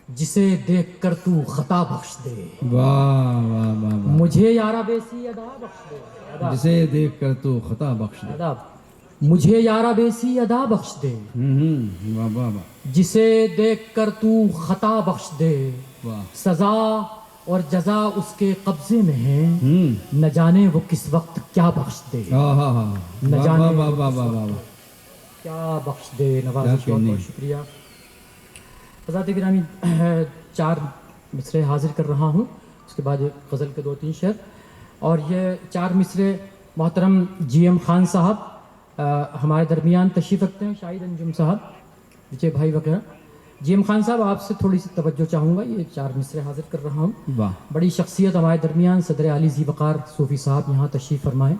जिसे देख कर तू खता बख्श दे। वाह वाह वाह वाह, मुझे यारा बेसी अदा बख्श दे, अदा, जिसे देख कर तू खता बख्श दे। अदा, मुझे यारा बेसी अदा बख्श दे, वाह वाह वाह, जिसे देख कर तू खता बख्श दे। वाह, सजा और जजा उसके कब्जे में है, न जाने वो किस वक्त क्या बख्श दे, हाँ हाँ हाँ, न वाह जाने वाह वो वाह किस वाह वाह वक्त वाह, क्या बख्श दे। नवाज़िश, क्या बहुत कहने। बहुत शुक्रिया। हज़रात गिरामी, 4 मिसरे हाजिर कर रहा हूँ, उसके बाद गज़ल के 2-3 शेर। और ये 4 मिसरे मोहतरम GM खान साहब हमारे दरमियान तशरीफ़ रखते हैं, शाहिद अंजुम साहब, विजय भाई वगैरह। GM खान साहब, आपसे थोड़ी सी तवज्जो चाहूँगा, ये 4 मिसरे हाजिर कर रहा हूँ। वाह, बड़ी शख्सियत हमारे दरमियान सदर आली ज़ी वक़ार सूफ़ी साहब यहाँ तशरीफ़ फरमाएँ।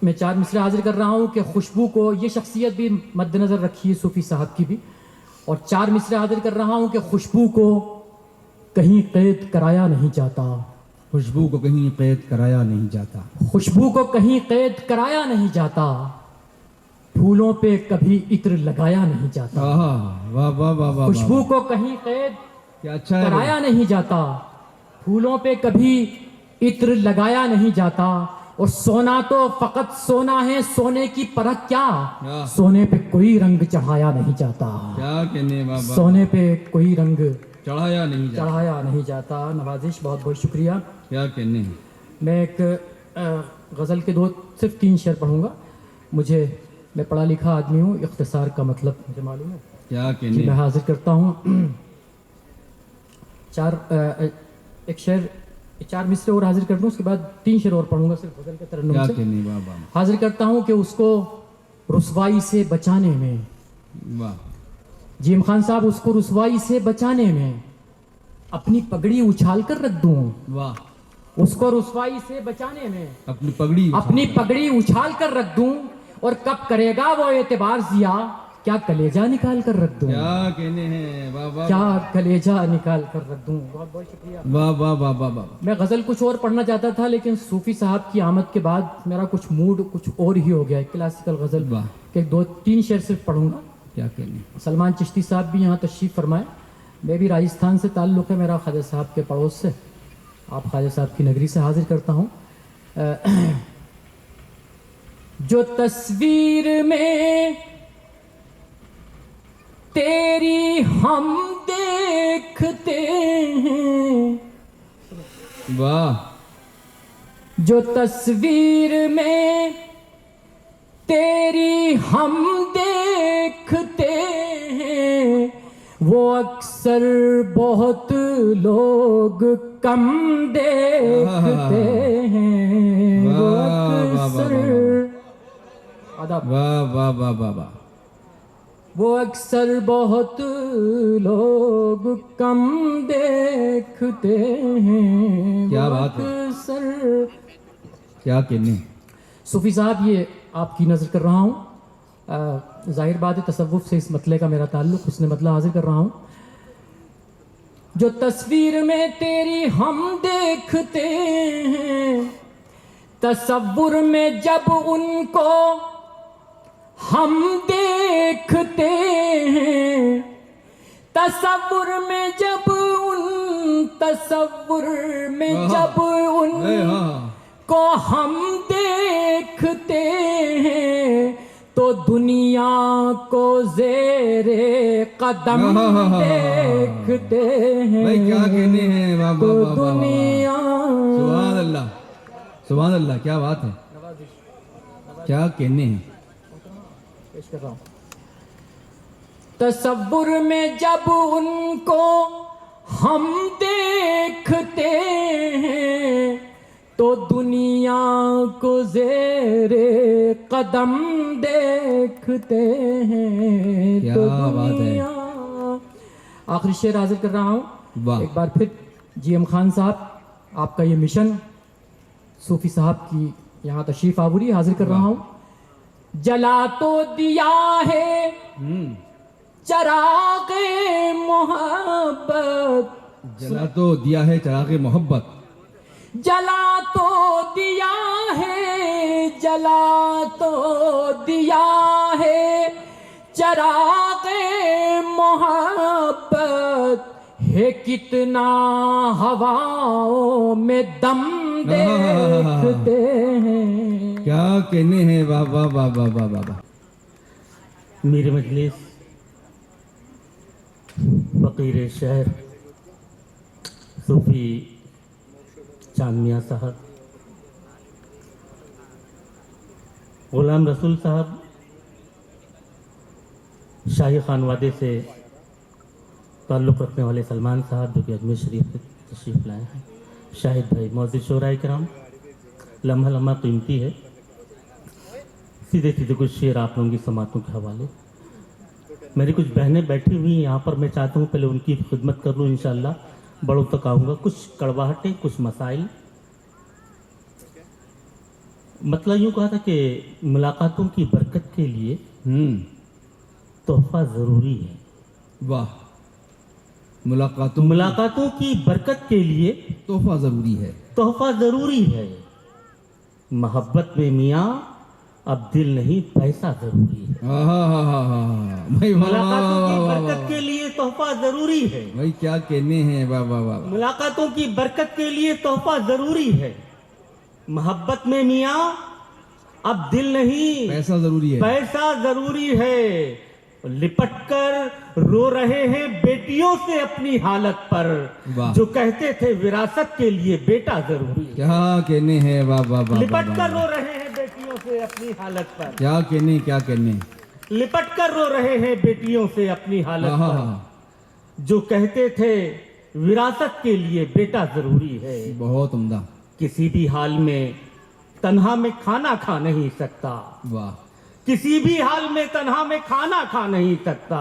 मैं 4 मिसरे हाजिर कर रहा हूँ कि खुशबू को, ये शख्सियत भी मद्देनज़र रखिए सूफ़ी साहब की भी। और 4 मिसरे हाजिर कर रहा हूँ कि खुशबू को कहीं कैद कराया नहीं जाता, खुशबू को कहीं कैद कराया नहीं जाता, खुशबू को कहीं कैद कराया नहीं जाता, फूलों पे कभी इत्र लगाया नहीं जाता। वाह वाह वाह वाह, खुशबू को कहीं कैद क्या अच्छा है, कराया नहीं जाता, फूलों पे कभी इत्र लगाया नहीं जाता। और सोना तो फकत सोना है, सोने की परख क्या, सोने पे कोई रंग चढ़ाया नहीं जाता, क्या कहने, वाह वाह, सोने पे कोई रंग चढ़ाया नहीं जाता। चढ़ाया नहीं जाता। नवाजिश, बहुत बहुत शुक्रिया। क्या कहने हैं? मैं एक गज़ल के सिर्फ 3 शेर पढ़ूंगा। मैं पढ़ा लिखा आदमी हूँ, इख्तिसार का मतलब मुझे मालूम है। क्या जी, कहने? मैं हाजिर करता हूँ एक शेर, 4 मिसरे और हाजिर कर दूँ, उसके बाद 3 शेर और पढ़ूंगा सिर्फ गज़ल के तरन्नुम क्या से। कहने? वाह वाह हाजिर करता हूँ कि उसको रुसवाई से बचाने में, वाह। जीम खान साहब, उसको रुसवाई से बचाने में अपनी पगड़ी उछाल कर रख दूं। वाह। उसको रुसवाई से बचाने में अपनी पगड़ी उछाल कर रख दूं, और कब करेगा वो एतबार जिया, क्या कलेजा निकाल कर रख दूं। क्या कहने हैं? वाह वाह। क्या कलेजा निकाल कर रख दूं। बहुत बहुत शुक्रिया। वाह वाह वाह वाह वाह। मैं गज़ल कुछ और पढ़ना चाहता था, लेकिन सूफी साहब की आमद के बाद मेरा कुछ मूड कुछ और ही हो गया। क्लासिकल गज़ल वाह। के 2-3 शेर सिर्फ पढ़ूंगा। क्या कहने? सलमान चिश्ती साहब भी यहाँ तशरीफ़ फरमाए। मैं भी राजस्थान से ताल्लुक़ है मेरा, ख्वाजा साहब के पड़ोस से। आप ख्वाजा साहब की नगरी से हाजिर करता हूँ। जो तस्वीर में तेरी हम देखते हैं, वाह। जो तस्वीर में तेरी हम देखते हैं, वो अक्सर बहुत लोग कम देखते हैं। वो अक्सर वाह वाह वाह वाह वाह। वो अक्सर बहुत लोग कम देखते हैं। क्या बात है। अक्सर क्या कहने? सूफी साहब, ये आपकी नज़र कर रहा हूँ। जाहिर बात है तसव्वुफ से इस मतले का मेरा ताल्लुक़, उसने मतला हाजिर कर रहा हूँ। जो तस्वीर में तेरी हम देखते हैं, तसव्वुर में जब उनको हम देखते हैं, तसव्वुर में जब उन को हम देखते हैं, तो दुनिया को ज़ेरे कदम देखते हैं। भाई क्या कहने हैं? वाह तो वाह वाह वाह। दुनिया। सुभान अल्लाह, सुभान अल्लाह। क्या बात है। क्या कहने हैं? पेश कर रहा हूं। तसव्वुर में जब उनको हम देखते हैं, तो दुनिया को ज़ेरे कदम देखते हैं। क्या तो बात है। दुनिया। आखिरी शेर हाजिर कर रहा हूँ। वाह। एक बार फिर जीएम खान साहब, आपका ये मिशन सूफी साहब की यहाँ तशरीफ आवरी हाजिर कर रहा हूँ। जला तो दिया है चराग़े मोहब्बत, जला तो दिया है चराग़े मोहब्बत, जला तो दिया है, जला तो दिया है चराग़े मोहब्बत, है कितना हवाओं में दम देखते हैं। क्या कहने हैं? वाह वाह वाह वाह वाह वाह। मेरे मजलिस फ़कीर शहर सूफी चांद मियां साहब, गुलाम रसूल साहब, शाही खानवादे से ताल्लुक़ रखने वाले सलमान साहब जो कि अजमेर शरीफ से तशरीफ़ लाए हैं, शाहिद भाई, मौजूद शोराए कराम, लम्हा लम्हा कीमती है। सीधे सीधे कुछ शेर आप लोगों की समातों के हवाले। मेरी कुछ बहनें बैठी हुई हैं यहाँ पर, मैं चाहता हूँ पहले उनकी खिदमत कर लूँ, इंशाअल्लाह बड़ों तक आऊँगा। कुछ कड़वाहटें, कुछ मसाइल। मतलब यूँ कहा था कि मुलाकातों की बरकत के लिए तोहफा ज़रूरी है। वाह। मुलाकातों की बरकत के लिए तोहफा ज़रूरी है। तोहफा ज़रूरी है। मोहब्बत में मियाँ अब दिल नहीं पैसा ज़रूरी है। भाई मुलाकातों की बरकत के लिए तोहफा ज़रूरी है। भाई क्या कहने हैं? वाह वाह वाह। मुलाकातों की बरकत के लिए तोहफा ज़रूरी है। मोहब्बत में मियाँ अब दिल नहीं पैसा ज़रूरी है। पैसा ज़रूरी है। लिपट कर रो रहे हैं बेटियों से अपनी हालत पर, वाह। जो कहते थे विरासत के लिए बेटा जरूरी है। क्या कहने हैं, वाह वाह वाह, लिपट वाह, कर वाह। रो रहे हैं बेटियों से अपनी हालत पर, क्या कहने, क्या कहने। लिपट कर रो रहे हैं बेटियों से अपनी हालत हाँ, पर, हाँ, जो कहते थे विरासत के लिए बेटा जरूरी है। बहुत उम्दा। किसी भी हाल में तन्हा में खाना खा नहीं सकता, वाह, किसी भी हाल में तन्हा में खाना खा नहीं सकता,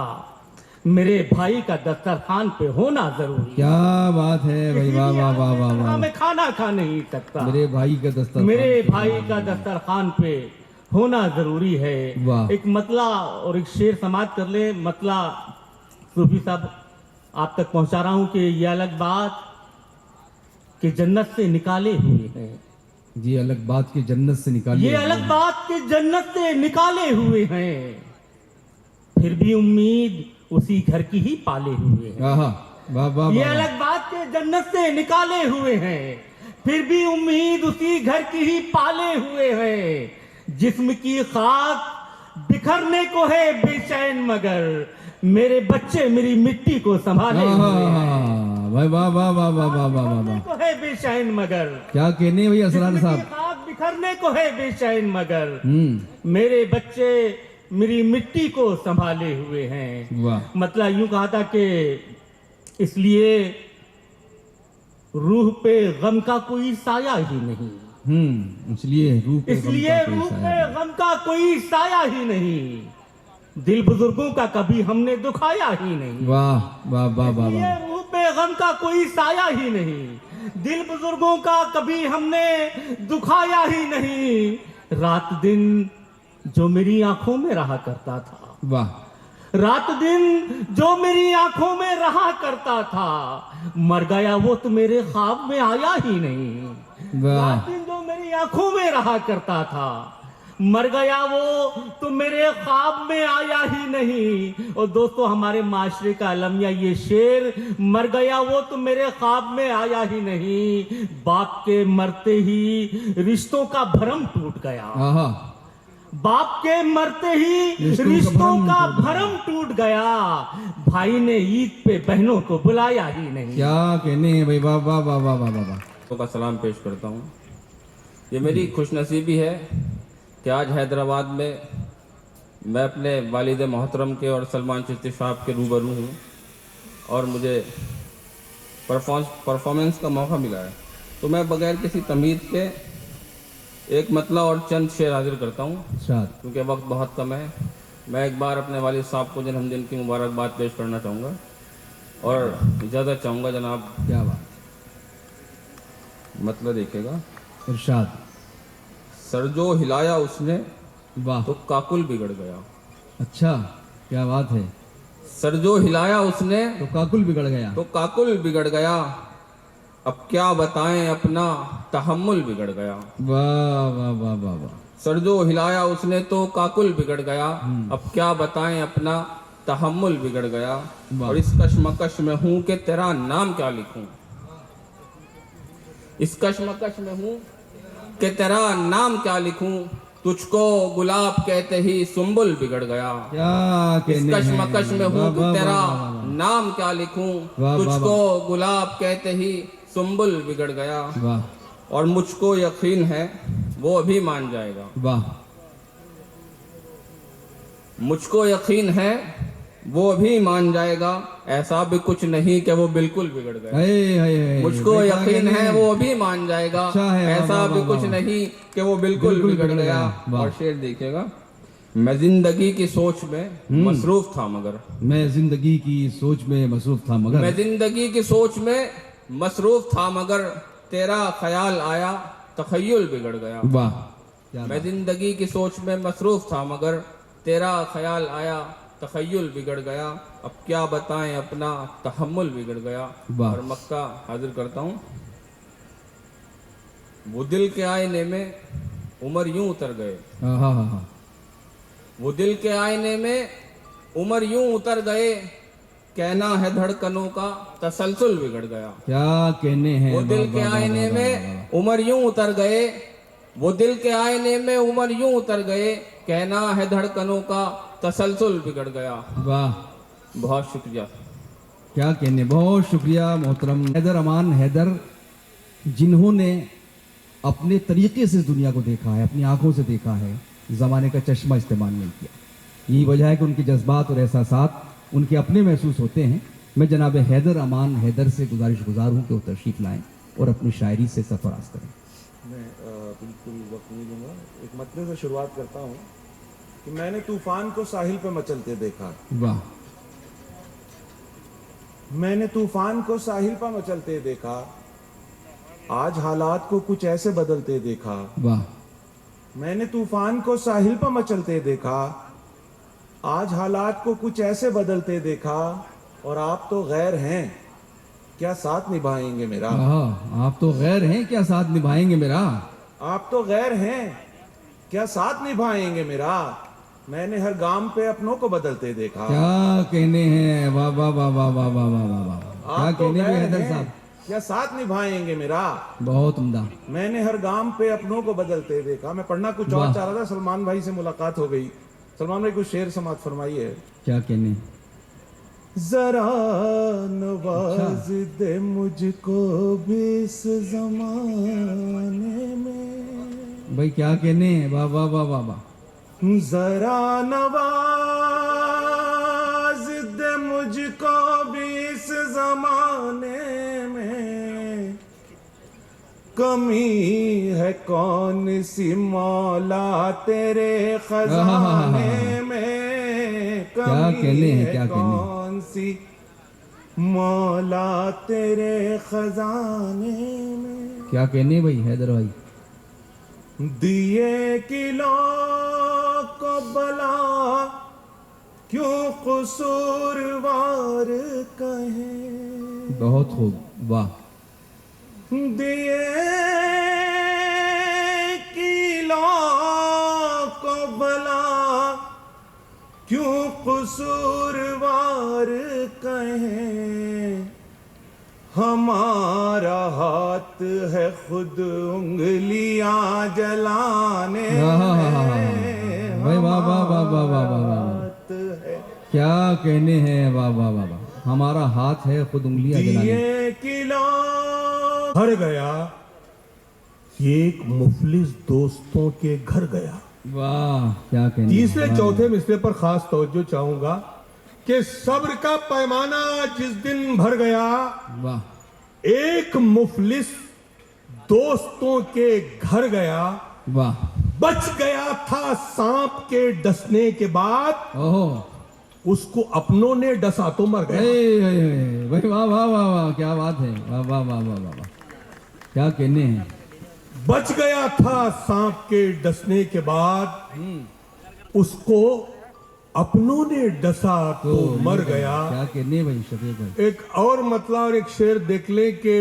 मेरे भाई का दस्तरखान पे होना जरूरी है। क्या बात है भाई, किसी वाह भी वाह हाल वाह में वाह तन्हा वाह। में खाना खा नहीं सकता, मेरे भाई का दस्तरखान मेरे पे, भाई वाह, का वाह, वाह। दस्तरखान पे होना जरूरी है। वाह। एक मतला और एक शेर समाप्त कर ले। मतला सूफी साहब आप तक पहुंचा रहा हूं कि ये अलग बात कि जन्नत से निकाले हुए हैं, ये अलग बात की जन्नत से निकाली। ये अलग बात के जन्नत से निकाले हुए हैं, फिर भी उम्मीद उसी घर की ही पाले हुए हैं। वाह वाह वाह ये वाह। अलग बात के जन्नत से निकाले हुए हैं, फिर भी उम्मीद उसी घर की ही पाले हुए हैं। जिस्म की खाक बिखरने को है बेचैन, मगर मेरे बच्चे मेरी मिट्टी को संभाले हुए हैं। भाई वाह वाह वाह वाह वाह वाह वाह वाह। को है बेचैन मगर, क्या कहने भाई असरार जिस्म की साहब। खाक बिखरने को है बेचैन मगर, हम्म, मेरे बच्चे मेरी मिट्टी को संभाले हुए हैं। वाह। मतलब यूं कहा था कि इसलिए रूह पे गम का कोई साया ही नहीं, इसलिए रूह पे इसलिए रूह पे गम का कोई साया ही नहीं, दिल बुजुर्गों का कभी हमने दुखाया ही नहीं। वाह वाह वाह वाह इसलिए वाह। रूह पे गम का कोई साया ही नहीं, दिल बुजुर्गों का कभी हमने दुखाया ही नहीं। रात दिन जो मेरी आंखों में रहा करता था, वाह, रात दिन जो मेरी आंखों में रहा करता था, मर गया वो तो मेरे ख्वाब में आया ही नहीं। वाह। रात दिन जो मेरी आंखों में रहा करता था, मर गया वो तो मेरे ख्वाब में आया ही नहीं। और दोस्तों हमारे माशरे का अलमिया ये शेर, मर गया वो तो मेरे ख्वाब में आया ही नहीं, बाप के मरते ही रिश्तों का भरम टूट गया। आहा, बाप के मरते ही रिश्तों का भरम टूट गया, भाई ने ईद पे बहनों को बुलाया ही नहीं। क्या कहने हैं भाई, वाह वाह वाह वाह वाह वाह वाह। का सलाम पेश करता हूँ। ये मेरी खुशनसीबी है कि आज हैदराबाद में मैं अपने वालिद मोहतरम के और सलमान चिश्ती साहब के रूबरू हूँ और मुझे परफॉर्मेंस का मौका मिला है। तो मैं बगैर किसी तमीज़ के एक मतला और चंद शेर हाजिर करता हूँ, क्योंकि वक्त बहुत कम है। मैं एक बार अपने वालिद साहब को जन्मदिन की मुबारकबाद पेश करना चाहूँगा और इजाज़त चाहूँगा जनाब। क्या बात, मतलब देखिएगा। इरशाद। सर जो हिलाया उसने वाह, तो काकुल बिगड़ गया। अच्छा, क्या बात है। सर जो हिलाया उसने तो काकुल बिगड़ गया, तो काकुल बिगड़ गया, अब क्या बताएं अपना तहम्मुल बिगड़ गया। वाह वाह वाह वाह वाह। सर जो हिलाया उसने तो काकुल बिगड़ गया, अब क्या बताएं अपना तहम्मुल बिगड़ गया। और इस कशमकश में हूं कि तेरा नाम क्या लिखूं, इस कशमकश में हूं कि तेरा नाम क्या लिखूं, तुझको गुलाब कहते ही सुंबुल बिगड़ गया। क्या इस कहने हैं। कशमकश में हूं कि तेरा नाम क्या लिखूं, तुझको गुलाब कहते ही सुंबुल बिगड़ गया। वाह, और मुझको यकीन है वो भी मान जाएगा। वाह, मुझको यकीन है वो भी मान जाएगा, ऐसा भी कुछ नहीं कि वो बिल्कुल बिगड़ गया। मुझको यकीन है वो भी मान जाएगा, ऐसा भी कुछ नहीं कि वो बिल्कुल बिगड़ गया। और शेर देखिएगा। मैं जिंदगी की सोच में मसरूफ था मगर, मैं जिंदगी की सोच में मसरूफ था मगर, मैं जिंदगी की सोच में मसरूफ था मगर, तेरा ख्याल आया तखय्युल बिगड़ गया। वाह। मैं जिंदगी की सोच में मसरूफ था मगर, तेरा ख्याल आया तखय्युल बिगड़ गया, अब क्या बताएं अपना तहम्मुल बिगड़ गया। और मक्का हाजिर करता हूँ। वो दिल के आईने में उमर यूं उतर गए, वो दिल के आईने में उमर यूं उतर गए, कहना है धड़कनों का तसलसल बिगड़ गया। क्या कहने हैं। वो दिल के आईने में उमर यूं उतर गए, वो दिल के आईने में उमर यूं उतर गए, कहना है धड़कनों का तसलसल बिगड़ गया। वाह, बहुत शुक्रिया। क्या कहने, बहुत शुक्रिया मोहतरम हैदर अमान हैदर, जिन्होंने अपने तरीके से दुनिया को देखा है, अपनी आंखों से देखा है, ज़माने का चश्मा इस्तेमाल नहीं किया। यही वजह है कि उनके जज्बात और एहसासात उनके अपने महसूस होते हैं। मैं जनाब हैदर अमान हैदर से गुजारिश हूँ कि वो तशरीफ़ लाएँ और अपनी शायरी से सरफराज करें। मैं बिल्कुल वक्त नहीं दूंगा। एक मतले से शुरुआत करता हूँ कि मैंने तूफान को साहिल पे मचलते देखा। वाह, मैंने तूफान को साहिल पर मचलते देखा, आज हालात को कुछ ऐसे बदलते देखा। वाह, मैंने तूफान को साहिल पर मचलते देखा, आज हालात को कुछ ऐसे बदलते देखा। और आप तो गैर हैं, क्या साथ निभाएंगे मेरा? आप तो गैर हैं, क्या साथ निभाएंगे मेरा? आप तो गैर हैं, क्या साथ निभाएंगे मेरा? मैंने हर गाम पे अपनों को बदलते देखा। क्या कहने हैं, वाह वाह वाह वाह वाह वाह वाह वाह वाह, क्या आप तो कहने गैर हैदर हैं, साहब, क्या साथ निभाएंगे मेरा? बहुत उम्दा। मैंने हर गाम पे अपनों को बदलते देखा। मैं पढ़ना कुछ और चाह रहा था, सलमान भाई से मुलाकात हो गई। सलमान भाई कुछ शेर समात फरमाइए। क्या कहने, जरा नवाज दे मुझको भी इस जमाने में। भाई क्या कहने, वाह वाह वाह वाह वाह, जरा नवाज दे मुझको भी इस जमाने में। कमी है कौन सी मौला तेरे खजाने में। क्या कहने हैं, क्या कहने, कौन सी मौला तेरे खजाने में। क्या कहने भाई हैदर भाई, दिए किलो को बला क्यों कसूरवार कहे। बहुत खूब, वाह, दिए किलो को बला क्यों कसूरवार कहे। हमारा हाथ है खुद उंगलियां जलाने में। भाई वाह वाह वाह वाह वाह वाह वाह, क्या कहने हैं, वाह वाह वाह वाह, हमारा हाथ है खुद उंगलियां जलाने। दिए किलो घर गया, एक मुफलिस दोस्तों के घर गया। वाह, क्या कहने, तीसरे वाह, चौथे मिसरे पर खास तवज्जो चाहूंगा कि सब्र का पैमाना जिस दिन भर गया, वाह, एक मुफलिस दोस्तों के घर गया। वाह, बच गया था सांप के डसने के बाद, ओहो, उसको अपनों ने डसा तो मर गया। भाई वाह वाह वाह वाह, क्या बात है, वाह वाह वाह वाह वाह, क्या कहने हैं। बच गया था सांप के डसने के बाद, उसको अपनों ने डसा तो मर गया। क्या कहने भाई शफीक भाई, एक और मतलब और एक शेर देख ले कि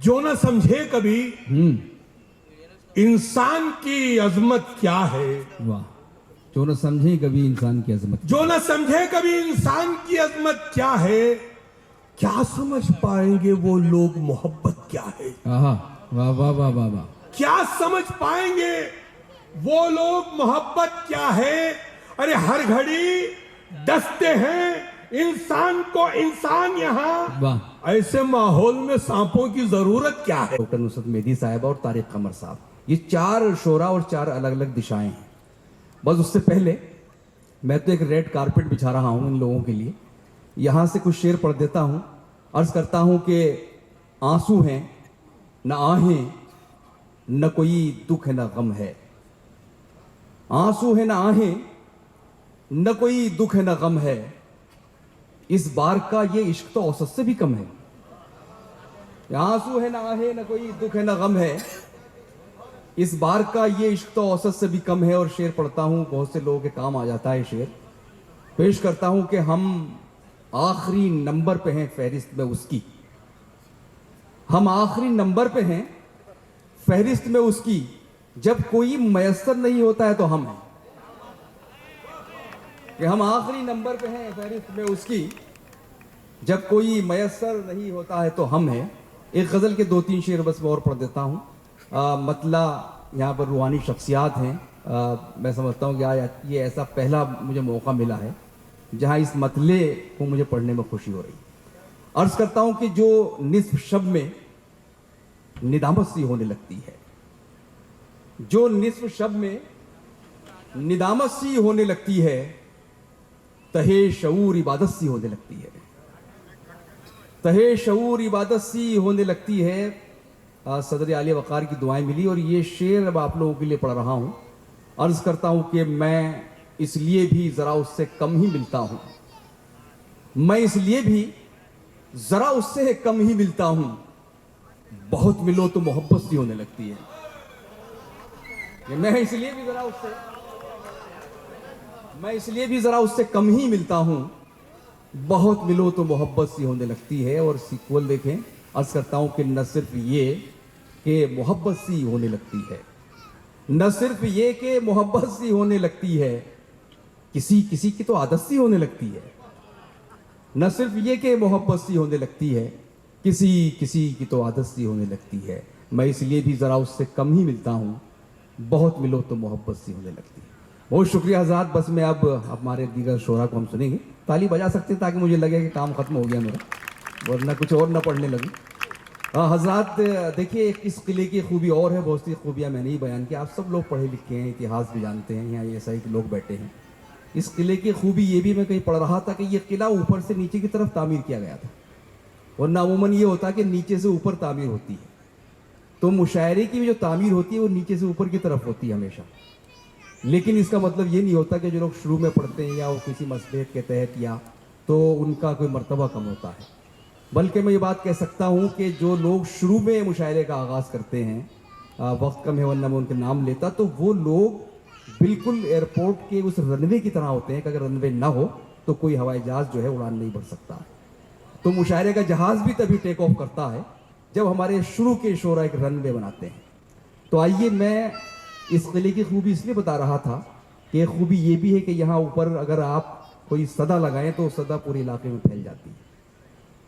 जो न समझे कभी इंसान की अजमत क्या है। वाह, जो न समझे कभी इंसान की अजमत, जो न समझे कभी इंसान की अजमत क्या है, क्या समझ पाएंगे वो लोग मोहब्बत क्या है। आहा, वाह वाह वाह वाह वाह, क्या समझ पाएंगे वो लोग मोहब्बत क्या है। अरे हर घड़ी डसते हैं इंसान को इंसान। यहाँ वाह, ऐसे माहौल में सांपों की जरूरत क्या है। डॉक्टर नुसरत मेहदी साहिबा और तारिक कमर साहब, ये चार शोरा और चार अलग अलग दिशाएं हैं। बस उससे पहले मैं तो एक रेड कारपेट बिछा रहा हूं इन लोगों के लिए। यहां से कुछ शेर पढ़ देता हूं। अर्ज करता हूं कि आंसू हैं न आहें, न कोई दुख है न गम है। आंसू है न आहें, न कोई दुख है न गम है। इस बार का ये इश्क तो औसत से भी कम है। आंसू है न आहें, न कोई दुख है न गम है। इस बार का ये इश्क तो औसत से भी कम है। और शेर पढ़ता हूं, बहुत से लोगों के काम आ जाता है शेर। पेश करता हूं कि हम आखिरी नंबर पे हैं फहरिस्त में उसकी। हम आखिरी नंबर पे हैं फहरिस्त में उसकी। जब कोई मयसर नहीं होता है तो हम हैं। कि हम आखिरी नंबर पे हैं फहरिस्त में उसकी। जब कोई मयसर नहीं होता है तो हम हैं। एक गजल के 2-3 शेर बस मैं और पढ़ देता हूं। मतला यहाँ पर रूहानी शख्सियात हैं। मैं समझता हूँ कि आज ये ऐसा पहला मुझे मौका मिला है जहाँ इस मतले को मुझे पढ़ने में खुशी हो रही है। अर्ज करता हूँ कि जो निस्फ शब में निदामत सी होने लगती है, जो निस्फ शब में निदामत सी होने लगती है, तहे शऊर इबादत सी होने लगती है, तहे शऊर इबादत सी होने लगती है। सदर आली वक़ार की दुआएं मिली और ये शेर अब आप लोगों के लिए पढ़ रहा हूँ। अर्ज करता हूँ कि मैं इसलिए भी ज़रा उससे कम ही मिलता हूँ, मैं इसलिए भी ज़रा उससे कम ही मिलता हूँ, बहुत मिलो तो मोहब्बत सी होने लगती है। मैं इसलिए भी ज़रा उससे कम ही मिलता हूँ, बहुत मिलो तो मोहब्बत सी होने लगती है। और सीक्वल देखें, अर्ज करता हूँ कि न सिर्फ ये कि मोहब्बत सी होने लगती है, न सिर्फ ये कि मोहब्बत सी होने लगती है, किसी किसी की तो आदत सी होने लगती है। न सिर्फ ये कि मोहब्बत सी होने लगती है, किसी किसी की तो आदत सी होने लगती है। मैं इसलिए भी ज़रा उससे कम ही मिलता हूँ, बहुत मिलो तो मोहब्बत सी होने लगती है। बहुत शुक्रिया हज़रात। बस मैं अब हमारे दीगर शोरा को हम सुनेंगे। ताली बजा सकते हैं ताकि मुझे लगे कि काम ख़त्म हो गया मेरा, वरना कुछ और ना पढ़ने लगे। हज़रात देखिए, इस किले की खूबी और है, बहुत सी खूबियाँ मैंने ही बयान की। आप सब लोग पढ़े लिखे हैं, इतिहास भी जानते हैं, यहाँ ऐसा ही लोग बैठे हैं। इस किले की खूबी ये भी मैं कहीं पढ़ रहा था कि ये किला ऊपर से नीचे की तरफ तामीर किया गया था, वरना अमूमन ये होता कि नीचे से ऊपर तामीर होती है। तो मुशायरे की भी जो तामीर होती है वो नीचे से ऊपर की तरफ होती है हमेशा। लेकिन इसका मतलब ये नहीं होता कि जो लोग शुरू में पढ़ते हैं या वो किसी मसलहत के तहत या तो उनका कोई मर्तबा कम होता है, बल्कि मैं ये बात कह सकता हूँ कि जो लोग शुरू में मुशायरे का आगाज़ करते हैं, वक्त कम है वरना मैं उनके नाम लेता, तो वो लोग बिल्कुल एयरपोर्ट के उस रनवे की तरह होते हैं कि अगर रनवे ना हो तो कोई हवाई जहाज़ जो है उड़ान नहीं भर सकता है। तो मुशायरे का जहाज़ भी तभी टेक ऑफ करता है जब हमारे शुरू के शोरा एक रनवे बनाते हैं। तो आइए, मैं इस किले की खूबी इसलिए बता रहा था कि खूबी ये भी है कि यहाँ ऊपर अगर आप कोई सदा लगाएं तो सदा पूरे इलाके में फैल जाती है।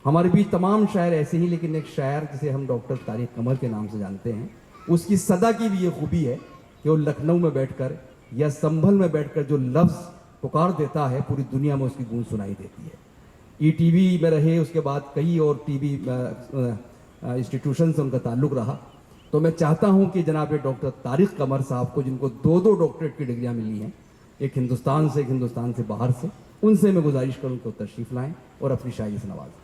हमारे बीच तमाम शायर ऐसे ही, लेकिन एक शायर जिसे हम डॉक्टर तारिक कमर के नाम से जानते हैं, उसकी सदा की भी ये खूबी है कि वो लखनऊ में बैठकर या संभल में बैठकर जो लफ्ज़ पुकार देता है, पूरी दुनिया में उसकी गूंज सुनाई देती है। ईटीवी में रहे, उसके बाद कई और टीवी इंस्टीट्यूशन से उनका ताल्लुक़ रहा। तो मैं चाहता हूं कि जनाब डॉक्टर तारिक कमर साहब को, जिनको 2 डॉक्टरेट की डिग्रियां मिली हैं, एक हिंदुस्तान से, एक हिंदुस्तान से बाहर से, उनसे मैं गुजारिश करूं कि तशरीफ़ लाएं और अपनी शायरी से नवाजें।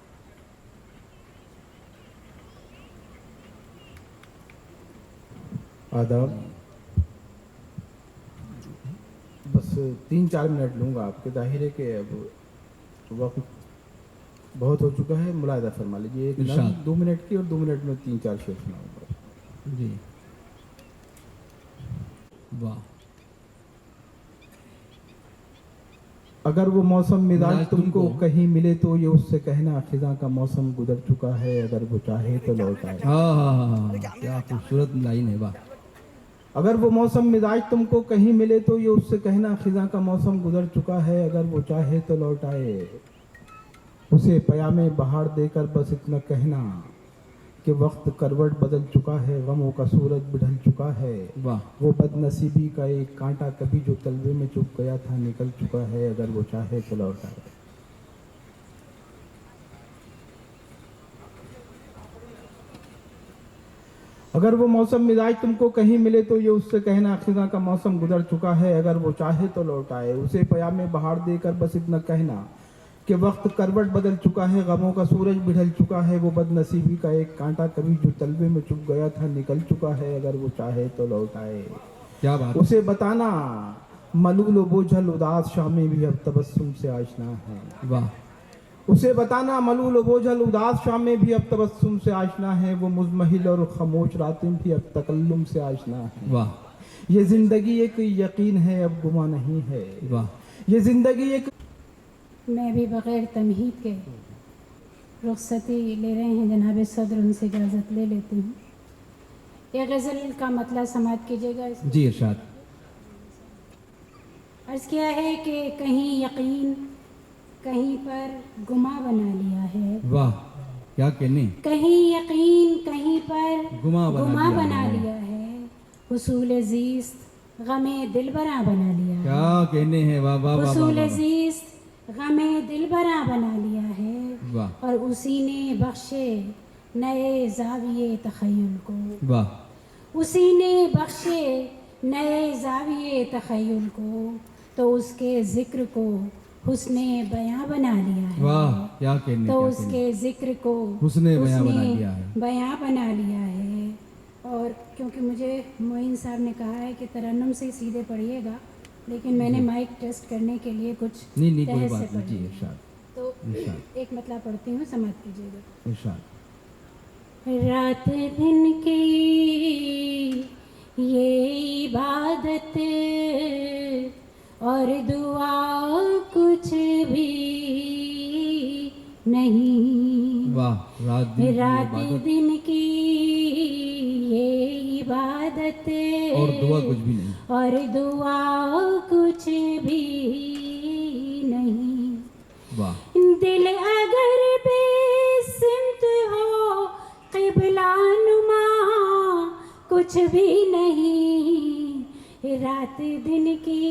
आदाब। बस 3-4 मिनट लूँगा आपके, जाहिर है कि अब वक्त बहुत हो चुका है। मुलाहिदा फरमा लीजिए, एक नज़्म 2 मिनट की और 2 मिनट में 3-4 शेर सुनाऊंगा जी। वाह। अगर वो मौसम मिजाज तुमको कहीं मिले तो ये उससे कहना खिज़ां का मौसम गुजर चुका है, अगर वो चाहे तो लौट आए। हाँ, क्या खूबसूरत लाइन है। वाह। अगर वो मौसम मिजाज तुमको कहीं मिले तो ये उससे कहना खिज़ां का मौसम गुजर चुका है, अगर वो चाहे तो लौट आए। उसे पयामे बहार देकर बस इतना कहना कि वक्त करवट बदल चुका है, गमों का सूरज बिढ़ल चुका है। वाह। वो बदनसीबी का एक कांटा कभी जो तलवे में चुप गया था निकल चुका है, अगर वो चाहे तो लौट आए। अगर वो मौसम मिजाज तुमको कहीं मिले तो ये उससे कहना खिज़ां का मौसम गुजर चुका है, अगर वो चाहे तो लौट आए। उसे पयामे बहार देकर बस इतना कहना कि वक्त करवट बदल चुका है, गमों का सूरज बिढ़ल चुका है। वो बदनसीबी का एक कांटा कभी जो तलवे में चुप गया था निकल चुका है, अगर वो चाहे तो लौट आए। क्या बात। उसे बताना मलूल बोझल उदास शामें भी अब तबस्सुम से आशना है। वाह। उसे बताना मलूल बोझल उदास शामें भी अब तबस्सुम से आशना है। वो मुज़महिल और खामोश रातें भी अब तकल्लुम से आशना है। वाह। ये जिंदगी एक यकीन है, अब गुमा नहीं है। वाह। ये जिंदगी एक। मैं भी बग़ैर तमहीद के रुख़्सती ले रहे हैं जनाब सदर, उनसे इजाज़त ले लेती हूँ। ये गज़ल का मतलब समाप्त कीजिएगा। जी इरशाद। अर्ज़ किया है कि कहीं यकीन कहीं पर गुमा बना लिया है। वाह, क्या कहने। कहीं यकीन कहीं पर गुमा बना लिया है। हुसूल ज़ीस्त गमे दिलबरा बना लिया है। क्या कहने हैं, वाह वाह वाह वाह, हुसूल वाह अजीज गमे दिलबरा बना लिया है वाह और उसी ने बख्शे नए जाविये तखय्युल को, वाह उसी ने बख्शे नए जाविये तखय्युल को, तो उसके जिक्र को हुस्ने बयां बना लिया है। वाह क्या कहने, तो क्या उसके जिक्र को हुस्ने बयां बना हुस्ने लिया है। बयां बना लिया है। और क्योंकि मुझे मोइन साहब ने कहा है कि तरन्नुम से सीधे पढ़िएगा, लेकिन मैंने माइक टेस्ट करने के लिए कुछ नहीं नहीं कोई तहस से बात नहीं जी, पढ़ी। इरशाद तो इरशाद एक मतलब पढ़ती हूँ, समाप्त कीजिएगा। इरशाद। रात दिन की ये इबादत और दुआ कुछ भी नहीं, वाह रात दिन की रात इबादत दिन की ये इबादत और दुआ कुछ भी नहीं, और दुआ कुछ भी नहीं। वाह दिल अगर बेसिमत हो क़िबला नुमा कुछ भी नहीं, रात दिन की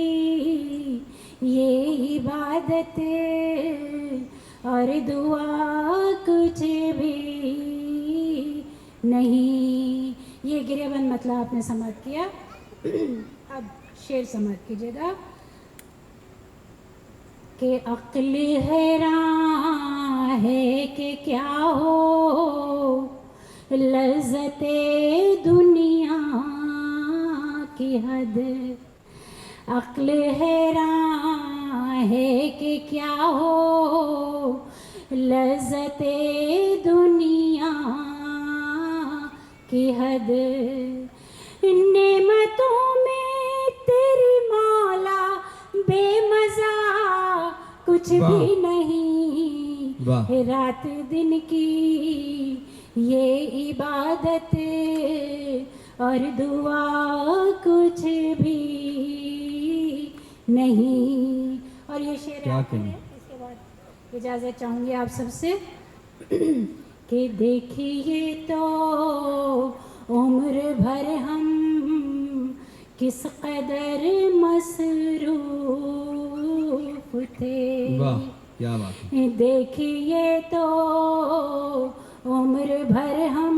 ये इबादत और दुआ कुछ भी नहीं। ये गिरेबंद मतलब आपने समाप्त किया। अब शेर समाप्त कीजिएगा कि अक्ल हैरान है कि क्या हो लज़्ज़ते दुनिया की हद, अक्ल हैरान है कि क्या हो लज़्ज़ते दुनिया की हद, नेमतों में तेरी मौला बेमज़ा कुछ भी नहीं, वाह रात दिन की ये इबादत और दुआ कुछ भी नहीं। और ये शेर क्या आखिरी कहने? है, इसके बाद इजाज़त चाहूँगी आप सबसे कि देखिए तो उम्र भर हम किस कदर मसरूफ थे, वाह क्या बात है, देखिए तो उम्र भर हम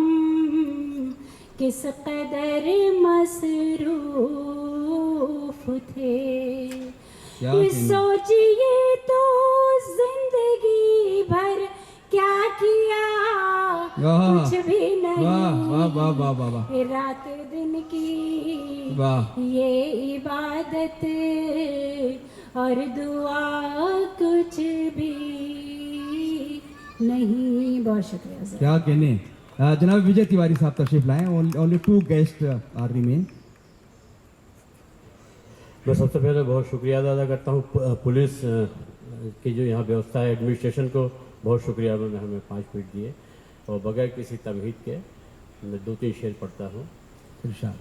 किस कदर मसरूफ थे, क्या कहने? सोचिए तो जिंदगी भर क्या किया वाह कुछ भी नहीं, वाह वाह वाह वाह वाह वाह रात दिन की वाह ये इबादत और दुआ कुछ भी नहीं। बहुत शुक्रिया सर। क्या कहने। जनाब विजय तिवारी साहब तशरीफ लाए, ओनली 2 गेस्ट आर रिमेन। मैं सबसे पहले बहुत शुक्रिया अदा करता हूँ पुलिस की जो यहाँ व्यवस्था है, एडमिनिस्ट्रेशन को बहुत शुक्रिया, उन्होंने हमें 5 मिनट दिए और बगैर किसी तमहीद के मैं 2-3 शेर पढ़ता हूँ। इरशाद।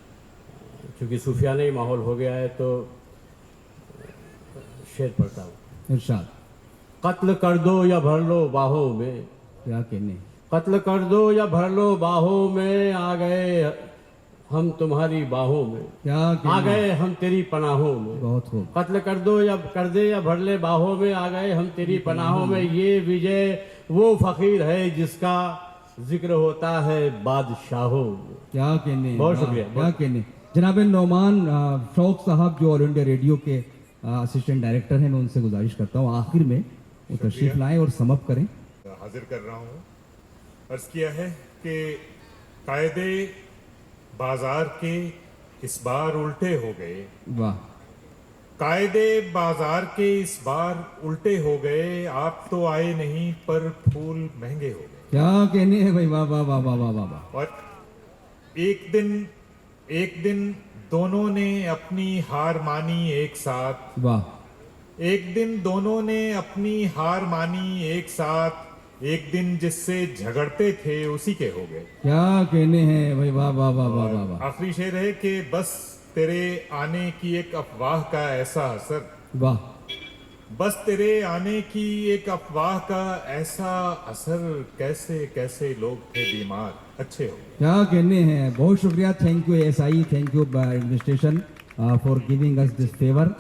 चूँकि सूफियाना ही माहौल हो गया है तो शेर पढ़ता हूँ। इरशाद। कत्ल कर दो या भर लो बाहों में, क्या कहने, कत्ल कर दो या भर लो बाहों में, आ गए हम तुम्हारी बाहों में, क्या आ कहने, गए हम तेरी पनाहों में, बहुत खूब, कत्ल कर दो या कर दे या भर ले बाहों में, आ गए हम तेरी पनाहों में, ये विजय वो फकीर है जिसका जिक्र होता है बादशाहों में। क्या कहने, बहुत शुक्रिया। क्या कहने। जनाब नौमान शौक साहब जो ऑल इंडिया रेडियो के असिस्टेंट डायरेक्टर हैं, मैं उनसे गुजारिश करता हूँ आखिर में वो तशरीफ लाएं और समअप करें। हाजिर कर रहा हूँ। अर्ज किया है कि कायदे बाजार के इस बार उल्टे हो गए, वाह, कायदे बाजार के इस बार उल्टे हो गए, आप तो आए नहीं पर फूल महंगे हो गए। क्या कहने हैं भाई, वाह वाह वाह वाह वाह वाह। और एक दिन दोनों ने अपनी हार मानी एक साथ, वाह, एक दिन दोनों ने अपनी हार मानी एक साथ, एक दिन जिससे झगड़ते थे उसी के हो गए। क्या कहने हैं भाई, वाह वाह वाह वाह वाह वाह। आखिरी शेर है कि बस तेरे आने की एक अफवाह का ऐसा असर, वाह, बस तेरे आने की एक अफवाह का ऐसा असर, कैसे कैसे लोग थे बीमार अच्छे हो गए। क्या कहने हैं, बहुत शुक्रिया, thank you ASI, thank you administration for giving us this favor.